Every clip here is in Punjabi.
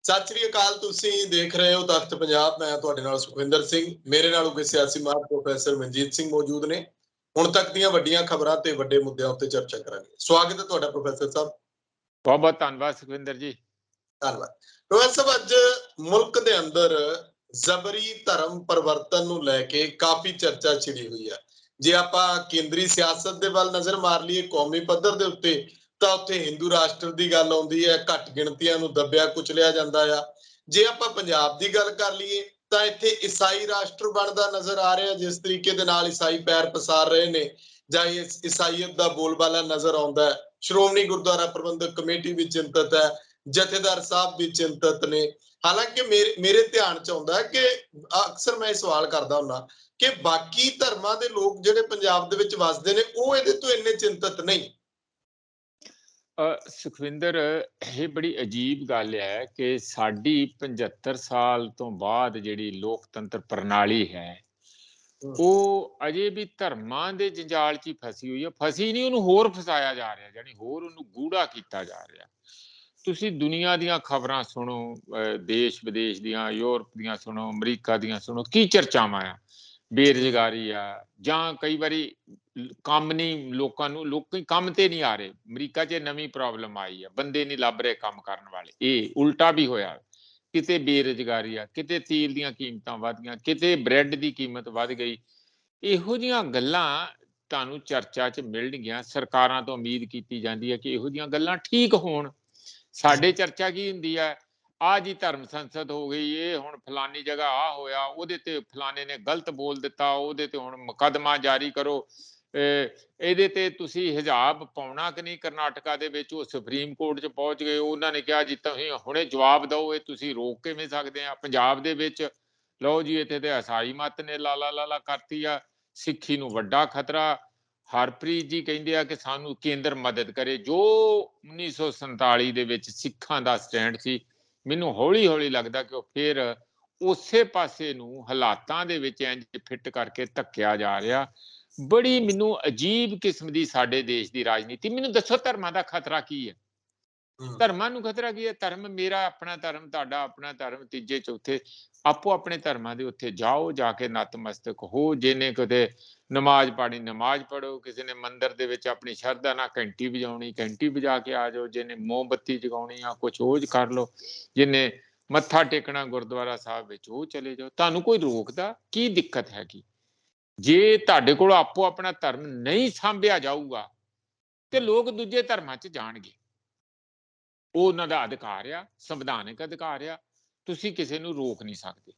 ਸਤਿ ਸ੍ਰੀ ਅਕਾਲ। ਤੁਸੀਂ ਦੇਖ ਰਹੇ ਹੋ ਤਖਤ ਪੰਜਾਬ। ਮੈਂ ਤੁਹਾਡੇ ਨਾਲ ਸੁਖਵਿੰਦਰ ਸਿੰਘ। ਮੇਰੇ ਨਾਲ ਉਗੇ ਸਿਆਸੀ ਮਾਹਰ ਪ੍ਰੋਫੈਸਰ ਮਨਜੀਤ ਸਿੰਘ ਮੌਜੂਦ ਨੇ। ਹੁਣ ਤੱਕ ਦੀਆਂ ਵੱਡੀਆਂ ਖਬਰਾਂ ਤੇ ਵੱਡੇ ਮੁੱਦਿਆਂ ਉੱਤੇ ਚਰਚਾ ਕਰਾਂਗੇ। ਸਵਾਗਤ ਹੈ ਤੁਹਾਡਾ ਪ੍ਰੋਫੈਸਰ ਸਾਹਿਬ। ਬਹੁਤ ਬਹੁਤ ਧੰਨਵਾਦ ਸੁਖਵਿੰਦਰ ਜੀ। ਧੰਨਵਾਦ ਪ੍ਰੋਫੈਸਰ ਸਾਹਿਬ। ਅੱਜ ਮੁਲਕ ਦੇ ਅੰਦਰ ਜ਼ਬਰੀ ਧਰਮ ਪਰਿਵਰਤਨ ਨੂੰ ਲੈ ਕੇ ਕਾਫੀ ਚਰਚਾ ਛਿੜੀ ਹੋਈ ਹੈ। ਜੇ ਆਪਾਂ ਕੇਂਦਰੀ ਸਿਆਸਤ ਦੇ ਵੱਲ ਨਜ਼ਰ ਮਾਰ ਲਈਏ, ਕੌਮੀ ਪੱਧਰ ਦੇ ਉੱਤੇ, ਤਾਂ ਉੱਥੇ ਹਿੰਦੂ ਰਾਸ਼ਟਰ ਦੀ ਗੱਲ ਆਉਂਦੀ ਹੈ। ਘੱਟ ਗਿਣਤੀਆਂ ਨੂੰ ਦੱਬਿਆ ਕੁਚਲਿਆ ਜਾਂਦਾ ਆ। ਜੇ ਆਪਾਂ ਪੰਜਾਬ ਦੀ ਗੱਲ ਕਰ ਲਈਏ ਤਾਂ ਇੱਥੇ ਈਸਾਈ ਰਾਸ਼ਟਰ ਬਣਦਾ ਨਜ਼ਰ ਆ ਰਿਹਾ। ਜਿਸ ਤਰੀਕੇ ਦੇ ਨਾਲ ਈਸਾਈ ਪੈਰ ਪਸਾਰ ਰਹੇ ਨੇ ਜਾਂ ਈਸਾਈਅਤ ਦਾ ਬੋਲਬਾਲਾ ਨਜ਼ਰ ਆਉਂਦਾ ਹੈ। ਸ਼੍ਰੋਮਣੀ ਗੁਰਦੁਆਰਾ ਪ੍ਰਬੰਧਕ ਕਮੇਟੀ ਵੀ ਚਿੰਤਤ ਹੈ, ਜਥੇਦਾਰ ਸਾਹਿਬ ਵੀ ਚਿੰਤਤ ਨੇ। ਹਾਲਾਂਕਿ ਮੇਰੇ ਧਿਆਨ ਚ ਆਉਂਦਾ ਕਿ ਅਕਸਰ ਮੈਂ ਇਹ ਸਵਾਲ ਕਰਦਾ ਹੁੰਦਾ ਕਿ ਬਾਕੀ ਧਰਮਾਂ ਦੇ ਲੋਕ ਜਿਹੜੇ ਪੰਜਾਬ ਦੇ ਵਿੱਚ ਵਸਦੇ ਨੇ ਉਹ ਇਹਦੇ ਤੋਂ ਇੰਨੇ ਚਿੰਤਤ ਨਹੀਂ। ਸੁਖਵਿੰਦਰ, ਇਹ ਬੜੀ ਅਜੀਬ ਗੱਲ ਹੈ ਕਿ ਸਾਡੀ 75 ਸਾਲ ਤੋਂ ਬਾਅਦ ਜਿਹੜੀ ਲੋਕਤੰਤਰ ਪ੍ਰਣਾਲੀ ਹੈ ਉਹ ਅਜੇ ਵੀ ਧਰਮਾਂ ਦੇ ਜੰਜਾਲ 'ਚ ਹੀ ਫਸੀ ਹੋਈ ਹੈ। ਫਸੀ ਨਹੀਂ, ਉਹਨੂੰ ਹੋਰ ਫਸਾਇਆ ਜਾ ਰਿਹਾ, ਜਾਨੀ ਹੋਰ ਉਹਨੂੰ ਗੂੜਾ ਕੀਤਾ ਜਾ ਰਿਹਾ। ਤੁਸੀਂ ਦੁਨੀਆ ਦੀਆਂ ਖਬਰਾਂ ਸੁਣੋ, ਦੇਸ਼ ਵਿਦੇਸ਼ ਦੀਆਂ, ਯੂਰਪ ਦੀਆਂ ਸੁਣੋ, ਅਮਰੀਕਾ ਦੀਆਂ ਸੁਣੋ, ਕੀ ਚਰਚਾਵਾਂ ਆ। ਬੇਰੁਜ਼ਗਾਰੀ ਆ, ਜਾਂ ਕਈ ਵਾਰੀ ਕੰਮ ਨਹੀਂ, ਲੋਕੀ ਕੰਮ ਤੇ ਨਹੀਂ ਆ ਰਹੇ। ਅਮਰੀਕਾ 'ਚ ਨਵੀਂ ਪ੍ਰੋਬਲਮ ਆਈ ਆ, ਬੰਦੇ ਨਹੀਂ ਲੱਭ ਰਹੇ ਕੰਮ ਕਰਨ ਵਾਲੇ। ਇਹ ਉਲਟਾ ਵੀ ਹੋਇਆ, ਕਿਤੇ ਬੇਰੁਜ਼ਗਾਰੀ ਆ, ਕਿਤੇ ਤੇਲ ਦੀਆਂ ਕੀਮਤਾਂ ਵਧ ਗਈਆਂ, ਕਿਤੇ ਬ੍ਰੈਡ ਦੀ ਕੀਮਤ ਵਧ ਗਈ। ਇਹੋ ਜਿਹੀਆਂ ਗੱਲਾਂ ਤੁਹਾਨੂੰ ਚਰਚਾ 'ਚ ਮਿਲਣਗੀਆਂ। ਸਰਕਾਰਾਂ ਤੋਂ ਉਮੀਦ ਕੀਤੀ ਜਾਂਦੀ ਹੈ ਕਿ ਇਹੋ ਜਿਹੀਆਂ ਗੱਲਾਂ ਠੀਕ ਹੋਣ। ਸਾਡੇ ਚਰਚਾ ਕੀ ਹੁੰਦੀ ਹੈ, ਆਹ ਜੀ ਧਰਮ ਸੰਸਦ ਹੋ ਗਈ, ਇਹ ਹੁਣ ਫਲਾਨੀ ਜਗ੍ਹਾ ਆ ਹੋਇਆ, ਉਹਦੇ ਤੇ ਫਲਾਣੇ ਨੇ ਗਲਤ ਬੋਲ ਦਿੱਤਾ, ਉਹਦੇ ਤੇ ਹੁਣ ਮੁਕੱਦਮਾ ਜਾਰੀ ਕਰੋ, ਇਹਦੇ ਤੇ ਤੁਸੀਂ ਹਿਜਾਬ ਪਾਉਣਾ ਕਿ ਨਹੀਂ। ਕਰਨਾਟਕਾ ਦੇ ਵਿੱਚ ਉਹ ਸੁਪਰੀਮ ਕੋਰਟ 'ਚ ਪਹੁੰਚ ਗਏ, ਉਹਨਾਂ ਨੇ ਕਿਹਾ ਜੀ ਤੁਸੀਂ ਹੁਣੇ ਜਵਾਬ ਦਿਓ, ਇਹ ਤੁਸੀਂ ਰੋਕ ਕਿਵੇਂ ਸਕਦੇ ਆ। ਪੰਜਾਬ ਦੇ ਵਿੱਚ ਲਓ ਜੀ, ਇੱਥੇ ਤੇ ਈਸਾਈ ਮਤ ਨੇ ਲਾਲਾ ਕਰਤੀ ਆ, ਸਿੱਖੀ ਨੂੰ ਵੱਡਾ ਖਤਰਾ। ਹਰਪ੍ਰੀਤ ਜੀ ਕਹਿੰਦੇ ਆ ਕਿ ਸਾਨੂੰ ਕੇਂਦਰ ਮਦਦ ਕਰੇ। ਜੋ 1947 ਦੇ ਵਿੱਚ ਸਿੱਖਾਂ ਦਾ ਸਟੈਂਡ ਸੀ, ਮੈਨੂੰ ਹੌਲੀ ਹੌਲੀ ਲੱਗਦਾ ਕਿ ਉਹ ਫਿਰ ਉਸੇ ਪਾਸੇ ਨੂੰ ਹਾਲਾਤਾਂ ਦੇ ਵਿੱਚ ਇੰਜ ਫਿੱਟ ਕਰਕੇ ਧੱਕਿਆ ਜਾ ਰਿਹਾ। ਬੜੀ ਮੈਨੂੰ ਅਜੀਬ ਕਿਸਮ ਦੀ ਸਾਡੇ ਦੇਸ਼ ਦੀ ਰਾਜਨੀਤੀ। ਮੈਨੂੰ ਦੱਸੋ, ਧਰਮਾਂ ਦਾ ਖਤਰਾ ਕੀ ਹੈ? ਧਰਮਾਂ ਨੂੰ ਖਤਰਾ ਕੀ ਹੈ? ਧਰਮ ਮੇਰਾ ਆਪਣਾ ਧਰਮ, ਤੁਹਾਡਾ ਆਪਣਾ ਧਰਮ, ਤੀਜੇ ਚੌਥੇ ਆਪੋ ਆਪਣੇ ਧਰਮਾਂ ਦੇ ਉੱਥੇ ਜਾਓ, ਜਾ ਕੇ ਨਤਮਸਤਕ ਹੋ। ਜਿਹਨੇ ਕਿਤੇ ਨਮਾਜ਼ ਪੜ੍ਹਨੀ ਨਮਾਜ਼ ਪੜ੍ਹੋ, ਕਿਸੇ ਨੇ ਮੰਦਿਰ ਦੇ ਵਿੱਚ ਆਪਣੀ ਸ਼ਰਧਾ ਨਾਲ ਘੰਟੀ ਵਜਾਉਣੀ ਘੰਟੀ ਵਜਾ ਕੇ ਆ ਜਾਓ, ਜਿਹਨੇ ਮੋਮਬੱਤੀ ਜਗਾਉਣੀ ਆ ਕੁਛ ਉਹ ਕਰ ਲਓ, ਜਿਹਨੇ ਮੱਥਾ ਟੇਕਣਾ ਗੁਰਦੁਆਰਾ ਸਾਹਿਬ ਵਿੱਚ ਉਹ ਚਲੇ ਜਾਓ। ਤੁਹਾਨੂੰ ਕੋਈ ਰੋਕਦਾ? ਕੀ ਦਿੱਕਤ ਹੈਗੀ? ਜੇ ਤੁਹਾਡੇ ਕੋਲ ਆਪੋ ਆਪਣਾ ਧਰਮ ਨਹੀਂ ਸਾਂਭਿਆ ਜਾਊਗਾ ਤੇ ਲੋਕ ਦੂਜੇ ਧਰਮਾਂ 'ਚ ਜਾਣਗੇ। ਉਹ ਉਹਨਾਂ ਦਾ ਅਧਿਕਾਰ ਆ, ਸੰਵਿਧਾਨਿਕ ਅਧਿਕਾਰ ਆ, ਤੁਸੀਂ ਕਿਸੇ ਨੂੰ ਰੋਕ ਨਹੀਂ ਸਕਦੇ।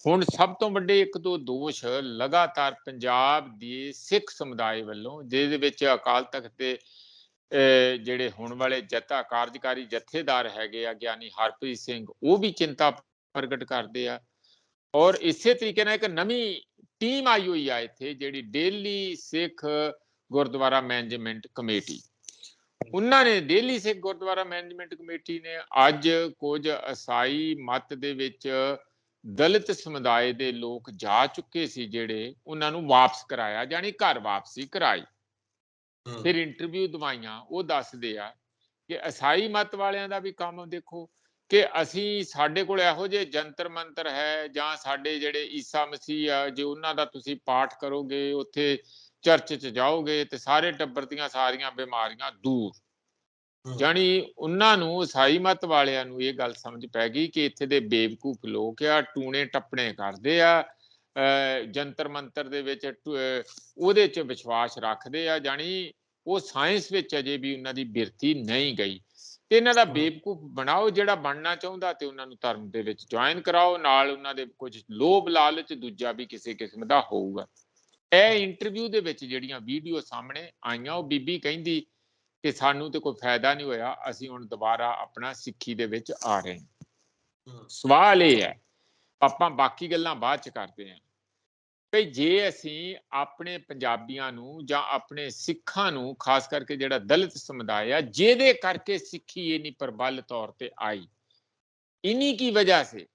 ਹੁਣ ਸਭ ਤੋਂ ਵੱਡੇ ਇੱਕ ਦੋ ਦੋਸ਼ ਲਗਾਤਾਰ ਪੰਜਾਬ ਦੇ ਸਿੱਖ ਸਮੁਦਾਇ ਵੱਲੋਂ, ਜਿਹਦੇ ਵਿੱਚ ਅਕਾਲ ਤਖਤ ਦੇ ਜਿਹੜੇ ਹੁਣ ਵਾਲੇ ਕਾਰਜਕਾਰੀ ਜਥੇਦਾਰ ਹੈਗੇ ਆ ਗਿਆਨੀ ਹਰਪ੍ਰੀਤ ਸਿੰਘ, ਉਹ ਵੀ ਚਿੰਤਾ ਪ੍ਰਗਟ ਕਰਦੇ ਆ। ਔਰ ਇਸੇ ਤਰੀਕੇ ਨਾਲ ਇੱਕ ਨਵੀਂ ਟੀਮ ਆਈ ਹੋਈ ਆ ਇੱਥੇ, ਜਿਹੜੀ ਡੇਲੀ ਸਿੱਖ ਗੁਰਦੁਆਰਾ ਮੈਨੇਜਮੈਂਟ ਕਮੇਟੀ। ਉਹਨਾਂ ਨੇ ਡੇਲੀ ਸਿੱਖ ਗੁਰਦੁਆਰਾ ਮੈਨੇਜਮੈਂਟ ਕਮੇਟੀ ਨੇ ਅੱਜ ਕੁਝ ਈਸਾਈ ਮਤ ਦੇ ਵਿੱਚ ਦਲਿਤ ਸਮੁਦਾਇ ਦੇ ਲੋਕ ਜਾ ਚੁੱਕੇ ਸੀ, ਜਿਹੜੇ ਉਹਨਾਂ ਨੂੰ ਵਾਪਸ ਕਰਾਇਆ, ਜਾਨੀ ਘਰ ਵਾਪਸੀ ਕਰਾਈ। ਫਿਰ ਇੰਟਰਵਿਊ ਦਵਾਈਆਂ। ਉਹ ਦੱਸਦੇ ਆ ਕਿ ਈਸਾਈ ਮਤ ਵਾਲਿਆਂ ਦਾ ਵੀ ਕੰਮ ਦੇਖੋ ਕਿ ਅਸੀਂ, ਸਾਡੇ ਕੋਲ ਇਹੋ ਜਿਹੇ ਜੰਤਰ ਮੰਤਰ ਹੈ, ਜਾਂ ਸਾਡੇ ਜਿਹੜੇ ਈਸਾ ਮਸੀਹ ਆ, ਜੇ ਉਹਨਾਂ ਦਾ ਤੁਸੀਂ ਪਾਠ ਕਰੋਗੇ, ਉੱਥੇ ਚਰਚ 'ਚ ਜਾਓਗੇ ਤੇ ਸਾਰੇ ਟੱਬਰ ਦੀਆਂ ਸਾਰੀਆਂ ਬਿਮਾਰੀਆਂ ਦੂਰ। ਜਾਨੀ ਉਹਨਾਂ ਨੂੰ, ਈਸਾਈ ਮਤ ਵਾਲਿਆਂ ਨੂੰ ਇਹ ਗੱਲ ਸਮਝ ਪੈ ਗਈ ਕਿ ਇੱਥੇ ਦੇ ਬੇਵਕੂਫ ਲੋਕ ਆ, ਟੂਣੇ ਟੱਪਣੇ ਕਰਦੇ ਆ, ਜੰਤਰ ਮੰਤਰ ਦੇ ਵਿੱਚ ਉਹਦੇ 'ਚ ਵਿਸ਼ਵਾਸ ਰੱਖਦੇ ਆ। ਜਾਨੀ ਉਹ ਸਾਇੰਸ ਵਿੱਚ ਅਜੇ ਵੀ ਉਹਨਾਂ ਦੀ ਬਿਰਤੀ ਨਹੀਂ ਗਈ। ਤੇ ਇਹਨਾਂ ਦਾ ਬੇਵਕੂਫ ਬਣਾਓ। ਜਿਹੜਾ ਬਣਨਾ ਚਾਹੁੰਦਾ ਤੇ ਉਹਨਾਂ ਨੂੰ ਧਰਮ ਦੇ ਵਿੱਚ ਜੁਆਇਨ ਕਰਾਓ, ਨਾਲ ਉਹਨਾਂ ਦੇ ਕੁਝ ਲੋਭ ਲਾਲਚ ਦੂਜਾ ਵੀ ਕਿਸੇ ਕਿਸਮ ਦਾ ਹੋਊਗਾ। ਇਹ ਇੰਟਰਵਿਊ ਦੇ ਵਿੱਚ ਜਿਹੜੀਆਂ ਵੀਡੀਓ ਸਾਹਮਣੇ ਆਈਆਂ, ਉਹ ਬੀਬੀ ਕਹਿੰਦੀ ਕਿ ਸਾਨੂੰ ਤੇ ਕੋਈ ਫਾਇਦਾ ਨਹੀਂ ਹੋਇਆ, ਅਸੀਂ ਹੁਣ ਦੁਬਾਰਾ ਆਪਣਾ ਸਿੱਖੀ ਦੇ ਵਿੱਚ ਆ ਰਹੇ ਹਾਂ। ਸਵਾਲ ਇਹ ਹੈ, ਆਪਾਂ ਬਾਕੀ ਗੱਲਾਂ ਬਾਅਦ 'ਚ ਕਰਦੇ ਹਾਂ, ਕਿ ਜੇ ਅਸੀਂ ਆਪਣੇ ਪੰਜਾਬੀਆਂ ਨੂੰ ਜਾਂ ਆਪਣੇ ਸਿੱਖਾਂ ਨੂੰ, ਖਾਸ ਕਰਕੇ ਜਿਹੜਾ ਦਲਿਤ ਸਮੁਦਾਇ ਆ, ਜਿਹਦੇ ਕਰਕੇ ਸਿੱਖੀ ਇੰਨੀ ਪ੍ਰਬਲ ਤੌਰ ਤੇ ਆਈ, ਇਨੀ ਕੀ ਵਜ੍ਹਾ ਸੇ,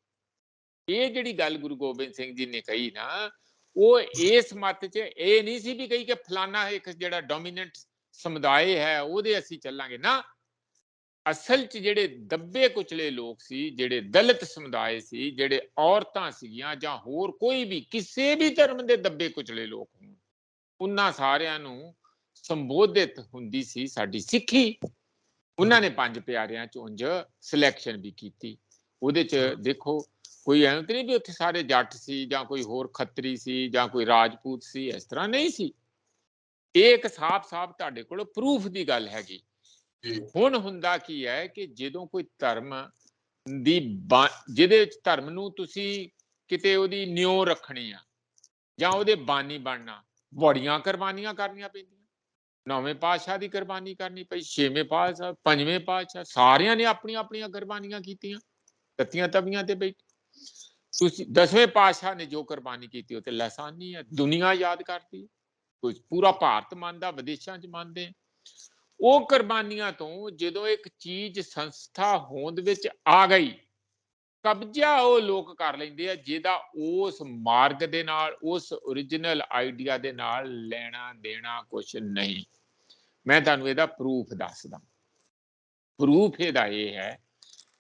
ਇਹ ਜਿਹੜੀ ਗੱਲ ਗੁਰੂ ਗੋਬਿੰਦ ਸਿੰਘ ਜੀ ਨੇ ਕਹੀ ਨਾ, ਉਹ ਇਸ ਮਤ 'ਚ ਇਹ ਨਹੀਂ ਸੀ ਵੀ ਕਹੀ ਕਿ ਫਲਾਨਾ ਇੱਕ ਜਿਹੜਾ ਡੋਮੀਨੈਂਟ ਸਮੁਦਾਇ ਹੈ ਉਹਦੇ ਅਸੀਂ ਚੱਲਾਂਗੇ ਨਾ। ਅਸਲ 'ਚ ਜਿਹੜੇ ਦੱਬੇ ਕੁਚਲੇ ਲੋਕ ਸੀ, ਜਿਹੜੇ ਦਲਿਤ ਸਮੁਦਾਇ ਸੀ, ਜਿਹੜੇ ਔਰਤਾਂ ਸੀਗੀਆਂ ਜਾਂ ਹੋਰ ਕੋਈ ਵੀ ਕਿਸੇ ਵੀ ਧਰਮ ਦੇ ਦੱਬੇ ਕੁਚਲੇ ਲੋਕ ਹੋਣ, ਉਹਨਾਂ ਸਾਰਿਆਂ ਨੂੰ ਸੰਬੋਧਿਤ ਹੁੰਦੀ ਸੀ ਸਾਡੀ ਸਿੱਖੀ। ਉਹਨਾਂ ਨੇ ਪੰਜ ਪਿਆਰਿਆਂ 'ਚ ਉਂਝ ਸਿਲੈਕਸ਼ਨ ਵੀ ਕੀਤੀ। ਉਹਦੇ 'ਚ ਦੇਖੋ ਕੋਈ ਐਂ ਤਾਂ ਨਹੀਂ ਵੀ ਉੱਥੇ ਸਾਰੇ ਜੱਟ ਸੀ ਜਾਂ ਕੋਈ ਹੋਰ ਖੱਤਰੀ ਸੀ ਜਾਂ ਕੋਈ ਰਾਜਪੂਤ ਸੀ, ਇਸ ਤਰ੍ਹਾਂ ਨਹੀਂ ਸੀ। ਇਹ ਇੱਕ ਸਾਫ਼-ਸਾਫ਼ ਤੁਹਾਡੇ ਕੋਲ ਪ੍ਰੂਫ ਦੀ ਗੱਲ ਹੈਗੀ। ਹੁਣ ਹੁੰਦਾ ਕੀ ਹੈ ਕਿ ਜਦੋਂ ਕੋਈ ਧਰਮ ਦੀ ਜਿਹਦੇ ਵਿੱਚ ਧਰਮ ਨੂੰ ਤੁਸੀਂ ਕਿਤੇ ਉਹਦੀ ਨਿਉ ਰੱਖਣੀ ਆ ਜਾਂ ਉਹਦੇ ਬਾਨੀ ਬਣਨਾ, ਬੜੀਆਂ ਕੁਰਬਾਨੀਆਂ ਕਰਨੀਆਂ ਪੈਂਦੀਆਂ। ਨੌਵੇਂ ਪਾਤਸ਼ਾਹ ਦੀ ਕੁਰਬਾਨੀ ਕਰਨੀ ਪਈ, ਛੇਵੇਂ ਪਾਤਸ਼ਾਹ, ਪੰਜਵੇਂ ਪਾਤਸ਼ਾਹ, ਸਾਰਿਆਂ ਨੇ ਆਪਣੀਆਂ ਆਪਣੀਆਂ ਕੁਰਬਾਨੀਆਂ ਕੀਤੀਆਂ, ਤੱਤੀਆਂ ਤਵੀਆਂ ਤੇ ਬੈਠੇ। ਤੁਸੀਂ ਦਸਵੇਂ ਪਾਤਸ਼ਾਹ ਨੇ ਜੋ ਕੁਰਬਾਨੀ ਕੀਤੀ ਉਹ ਤੇ ਲਾਸਾਨੀ ਹੈ, ਦੁਨੀਆ ਯਾਦ ਕਰਦੀ, ਕੋਈ ਪੂਰਾ ਭਾਰਤ ਮੰਨਦਾ, ਵਿਦੇਸ਼ਾਂ 'ਚ ਮੰਨਦੇ। ਉਹ ਕੁਰਬਾਨੀਆਂ ਤੋਂ ਜਦੋਂ ਇੱਕ ਚੀਜ਼ ਸੰਸਥਾ ਹੋਂਦ ਵਿੱਚ ਆ ਗਈ, ਕਬਜ਼ਾ ਉਹ ਲੋਕ ਕਰ ਲੈਂਦੇ ਆ ਜਿਹਦਾ ਉਸ ਮਾਰਗ ਦੇ ਨਾਲ, ਉਸ ਓਰੀਜਨਲ ਆਈਡੀਆ ਦੇ ਨਾਲ ਲੈਣਾ ਦੇਣਾ ਕੁਛ ਨਹੀਂ। ਮੈਂ ਤੁਹਾਨੂੰ ਇਹਦਾ ਪ੍ਰੂਫ ਦੱਸਦਾ। ਪ੍ਰੂਫ ਇਹਦਾ ਇਹ ਹੈ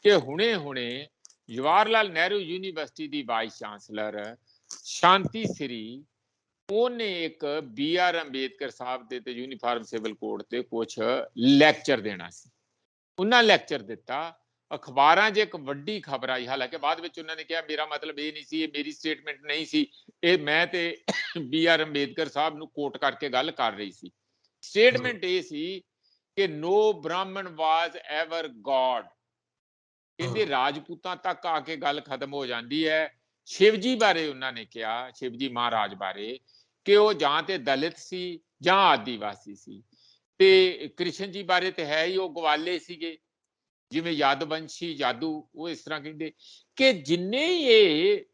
ਕਿ ਹੁਣੇ ਜਵਾਹਰ ਲਾਲ ਨਹਿਰੂ ਯੂਨੀਵਰਸਿਟੀ ਦੀ ਵਾਈਸ ਚਾਂਸਲਰ ਸ਼ਾਂਤੀ ਸ੍ਰੀ, ਉਹਨੇ ਇੱਕ BR ਅੰਬੇਦਕਰ ਸਾਹਿਬ ਦੇ ਤੇ ਯੂਨੀਫਾਰਮ ਸਿਵਲ ਕੋਡ ਤੇ ਕੁਛ ਲੈਕਚਰ ਦੇਣਾ ਸੀ। ਉਹਨਾਂ ਲੈਕਚਰ ਦਿੱਤਾ, ਅਖਬਾਰਾਂ 'ਚ ਇੱਕ ਵੱਡੀ ਖਬਰ ਆਈ। ਹਾਲਾਂਕਿ ਬਾਅਦ ਵਿੱਚ ਉਹਨਾਂ ਨੇ ਕਿਹਾ ਮੇਰਾ ਮਤਲਬ ਇਹ ਨਹੀਂ ਸੀ, ਇਹ ਮੇਰੀ ਸਟੇਟਮੈਂਟ ਨਹੀਂ ਸੀ, ਇਹ ਮੈਂ ਤੇ BR ਅੰਬੇਦਕਰ ਸਾਹਿਬ ਨੂੰ ਕੋਟ ਕਰਕੇ ਗੱਲ ਕਰ ਰਹੀ ਸੀ। ਸਟੇਟਮੈਂਟ ਇਹ ਸੀ ਕਿ ਨੋ ਬ੍ਰਾਹਮਣ ਵਾਜ਼ ਐਵਰ ਗॉड। ਕਹਿੰਦੇ ਰਾਜਪੂਤਾਂ ਤੱਕ ਆ ਕੇ ਗੱਲ ਖਤਮ ਹੋ ਜਾਂਦੀ ਹੈ। ਸ਼ਿਵਜੀ ਬਾਰੇ ਉਹਨਾਂ ਨੇ ਕਿਹਾ, ਸ਼ਿਵਜੀ ਮਹਾਰਾਜ ਬਾਰੇ, ਕਿ ਉਹ ਜਾਂ ਤੇ ਦਲਿਤ ਸੀ ਜਾਂ ਆਦੀਵਾਸੀ ਸੀ। ਤੇ ਕ੍ਰਿਸ਼ਨ ਜੀ ਬਾਰੇ ਤੇ ਹੈ ਹੀ, ਉਹ ਗਵਾਲੇ ਸੀਗੇ, ਜਿਵੇਂ ਯਾਦਵੰਸ਼ੀ ਜਾਦੂ, ਉਹ ਇਸ ਤਰ੍ਹਾਂ ਕਹਿੰਦੇ ਕਿ ਜਿੰਨੇ ਇਹ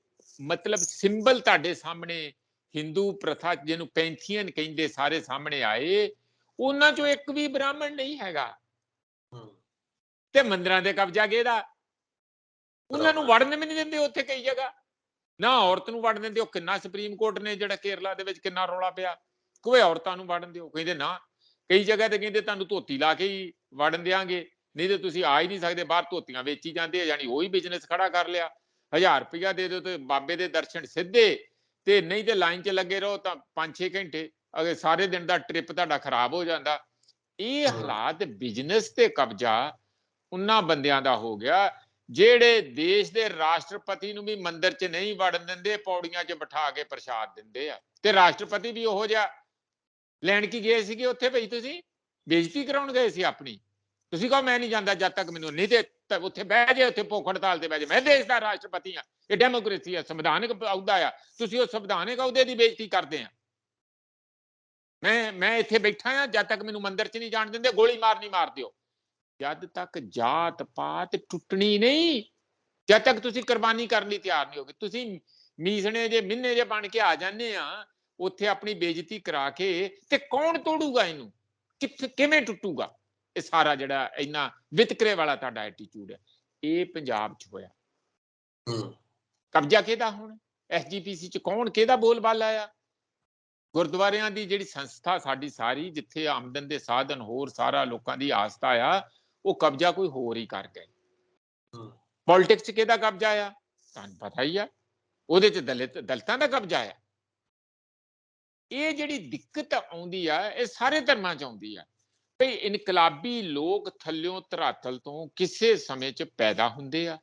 ਮਤਲਬ ਸਿੰਬਲ ਤੁਹਾਡੇ ਸਾਹਮਣੇ ਹਿੰਦੂ ਪ੍ਰਥਾ ਜਿਹਨੂੰ ਪੈਂਥੀਅਨ ਕਹਿੰਦੇ ਸਾਰੇ ਸਾਹਮਣੇ ਆਏ, ਉਹਨਾਂ ਚੋਂ ਇੱਕ ਵੀ ਬ੍ਰਾਹਮਣ ਨਹੀਂ ਹੈਗਾ। ਤੇ ਮੰਦਿਰਾਂ ਦੇ ਕਬਜ਼ਾ ਕਿਹਦਾ? ਉਹਨਾਂ ਨੂੰ ਵੜਨ ਵੀ ਨਹੀਂ ਦਿੰਦੇ ਉੱਥੇ ਕਈ ਜਗ੍ਹਾ, ਨਾ ਔਰਤ ਨੂੰ ਵੜਨ ਦਿੰਦੇ। ਉਹ ਕਿੰਨਾ ਸੁਪਰੀਮ ਕੋਰਟ ਨੇ ਜਿਹੜਾ ਕੇਰਲਾ ਦੇ ਵਿੱਚ ਕਿੰਨਾ ਰੌਲਾ ਪਿਆ ਕਿ ਔਰਤਾਂ ਨੂੰ ਵੜਨ ਦਿਓ, ਕਹਿੰਦੇ ਨਾ। ਕਈ ਜਗ੍ਹਾ ਤੇ ਕਹਿੰਦੇ ਤੁਹਾਨੂੰ ਧੋਤੀ ਲਾ ਕੇ ਹੀ ਵੜਨ ਦਿਆਂਗੇ, ਨਹੀਂ ਤੇ ਤੁਸੀਂ ਆ ਹੀ ਨਹੀਂ ਸਕਦੇ। ਬਾਹਰ ਧੋਤੀਆਂ ਵੇਚੀ ਜਾਂਦੇ ਆ, ਜਾਨੀ ਉਹੀ ਬਿਜ਼ਨਸ ਖੜਾ ਕਰ ਲਿਆ। 1000 ਰੁਪਇਆ ਦੇ ਦਿਓ ਤੇ ਬਾਬੇ ਦੇ ਦਰਸ਼ਨ ਸਿੱਧੇ, ਤੇ ਨਹੀਂ ਤੇ ਲਾਈਨ 'ਚ ਲੱਗੇ ਰਹੋ ਤਾਂ 5-6 ਘੰਟੇ, ਅਗੇ ਸਾਰੇ ਦਿਨ ਦਾ ਟ੍ਰਿਪ ਤੁਹਾਡਾ ਖਰਾਬ ਹੋ ਜਾਂਦਾ। ਇਹ ਹਾਲਾਤ ਬਿਜ਼ਨਸ ਤੇ ਕਬਜ਼ਾ ਉਹਨਾਂ ਬੰਦਿਆਂ ਦਾ ਹੋ ਗਿਆ ਜਿਹੜੇ ਦੇਸ਼ ਦੇ ਰਾਸ਼ਟਰਪਤੀ ਨੂੰ ਵੀ ਮੰਦਿਰ 'ਚ ਨਹੀਂ ਵੜਨ ਦਿੰਦੇ, ਪੌੜੀਆਂ 'ਚ ਬਿਠਾ ਕੇ ਪ੍ਰਸ਼ਾਦ ਦਿੰਦੇ ਆ। ਤੇ ਰਾਸ਼ਟਰਪਤੀ ਵੀ ਉਹੋ ਜਿਹਾ ਲੈਣ ਕੀ ਗਏ ਸੀਗੇ ਉੱਥੇ? ਭਈ ਤੁਸੀਂ ਬੇਇੱਜ਼ਤੀ ਕਰਾਉਣ ਗਏ ਸੀ ਆਪਣੀ? ਤੁਸੀਂ ਕਹੋ ਮੈਂ ਨਹੀਂ ਜਾਂਦਾ ਜਦ ਤੱਕ ਮੈਨੂੰ ਨਹੀਂ ਤੇ ਉੱਥੇ ਬਹਿ ਜਾਏ, ਉੱਥੇ ਭੁੱਖ ਹੜਤਾਲ ਤੇ ਬਹਿ ਜਾਏ। ਮੈਂ ਦੇਸ਼ ਦਾ ਰਾਸ਼ਟਰਪਤੀ ਆ, ਇਹ ਡੈਮੋਕ੍ਰੇਸੀ ਆ, ਸੰਵਿਧਾਨਕ ਅਹੁਦਾ ਆ, ਤੁਸੀਂ ਉਹ ਸੰਵਿਧਾਨਕ ਅਹੁਦੇ ਦੀ ਬੇਇੱਜ਼ਤੀ ਕਰਦੇ ਆ। ਮੈਂ ਇੱਥੇ ਬੈਠਾ ਆ, ਜਦ ਤੱਕ ਮੈਨੂੰ ਮੰਦਿਰ 'ਚ ਨਹੀਂ ਜਾਣ ਦਿੰਦੇ ਗੋਲੀ ਮਾਰਨੀ ਮਾਰ ਦਿਓ। ਜਦ ਤੱਕ ਜਾਤ ਪਾਤ ਟੁੱਟਣੀ ਨਹੀਂ, ਜਦ ਤੱਕ ਤੁਸੀਂ ਕੁਰਬਾਨੀ ਕਰਨ ਲਈ ਤਿਆਰ ਨਹੀਂ ਹੋਗੇ। ਤੁਸੀਂ ਮੀਸਣੇ ਜੇ ਮਿੰਨੇ ਜੇ ਬਣ ਕੇ ਆ ਜਾਂਦੇ ਆ ਉੱਥੇ ਆਪਣੀ ਬੇਇੱਜ਼ਤੀ ਕਰਾ ਕੇ, ਤੇ ਕੌਣ ਤੋੜੂਗਾ ਇਹਨੂੰ? ਕਿਵੇਂ ਟੁੱਟੂਗਾ ਇਹ ਸਾਰਾ ਜਿਹੜਾ ਇੰਨਾ ਵਿਤਕਰੇ ਵਾਲਾ ਤੁਹਾਡਾ ਐਟੀਟਿਊਡ ਹੈ? ਇਹ ਪੰਜਾਬ 'ਚ ਹੋਇਆ। ਕਬਜ਼ਾ ਕਿਹਦਾ? ਹੁਣ SGPC 'ਚ ਕੌਣ, ਕਿਹਦਾ ਬੋਲਬਾਲਾ ਆ? ਗੁਰਦੁਆਰਿਆਂ ਦੀ ਜਿਹੜੀ ਸੰਸਥਾ ਸਾਡੀ ਸਾਰੀ, ਜਿੱਥੇ ਆਮਦਨ ਦੇ ਸਾਧਨ ਹੋਰ ਸਾਰਾ ਲੋਕਾਂ ਦੀ ਆਸਥਾ ਆ, ਉਹ ਕਬਜ਼ਾ ਕੋਈ ਹੋਰ ਹੀ ਕਰ ਗਏ। ਪੋਲਿਟਿਕਸ 'ਚ ਕਿਹਦਾ ਕਬਜ਼ਾ ਆ? ਤੁਹਾਨੂੰ ਪਤਾ ਹੀ ਆ, ਉਹਦੇ 'ਚ ਦਲਿਤਾਂ ਦਾ ਕਬਜ਼ਾ ਆ। ਇਹ ਜਿਹੜੀ ਦਿੱਕਤ ਆਉਂਦੀ ਆ, ਇਹ ਸਾਰੇ ਧਰਮਾਂ 'ਚ ਆਉਂਦੀ ਆ। ਭਈ ਇਨਕਲਾਬੀ ਲੋਕ ਥੱਲਿਓਂ ਧਰਾਤਲ ਤੋਂ ਕਿਸੇ ਸਮੇਂ 'ਚ ਪੈਦਾ ਹੁੰਦੇ ਆ।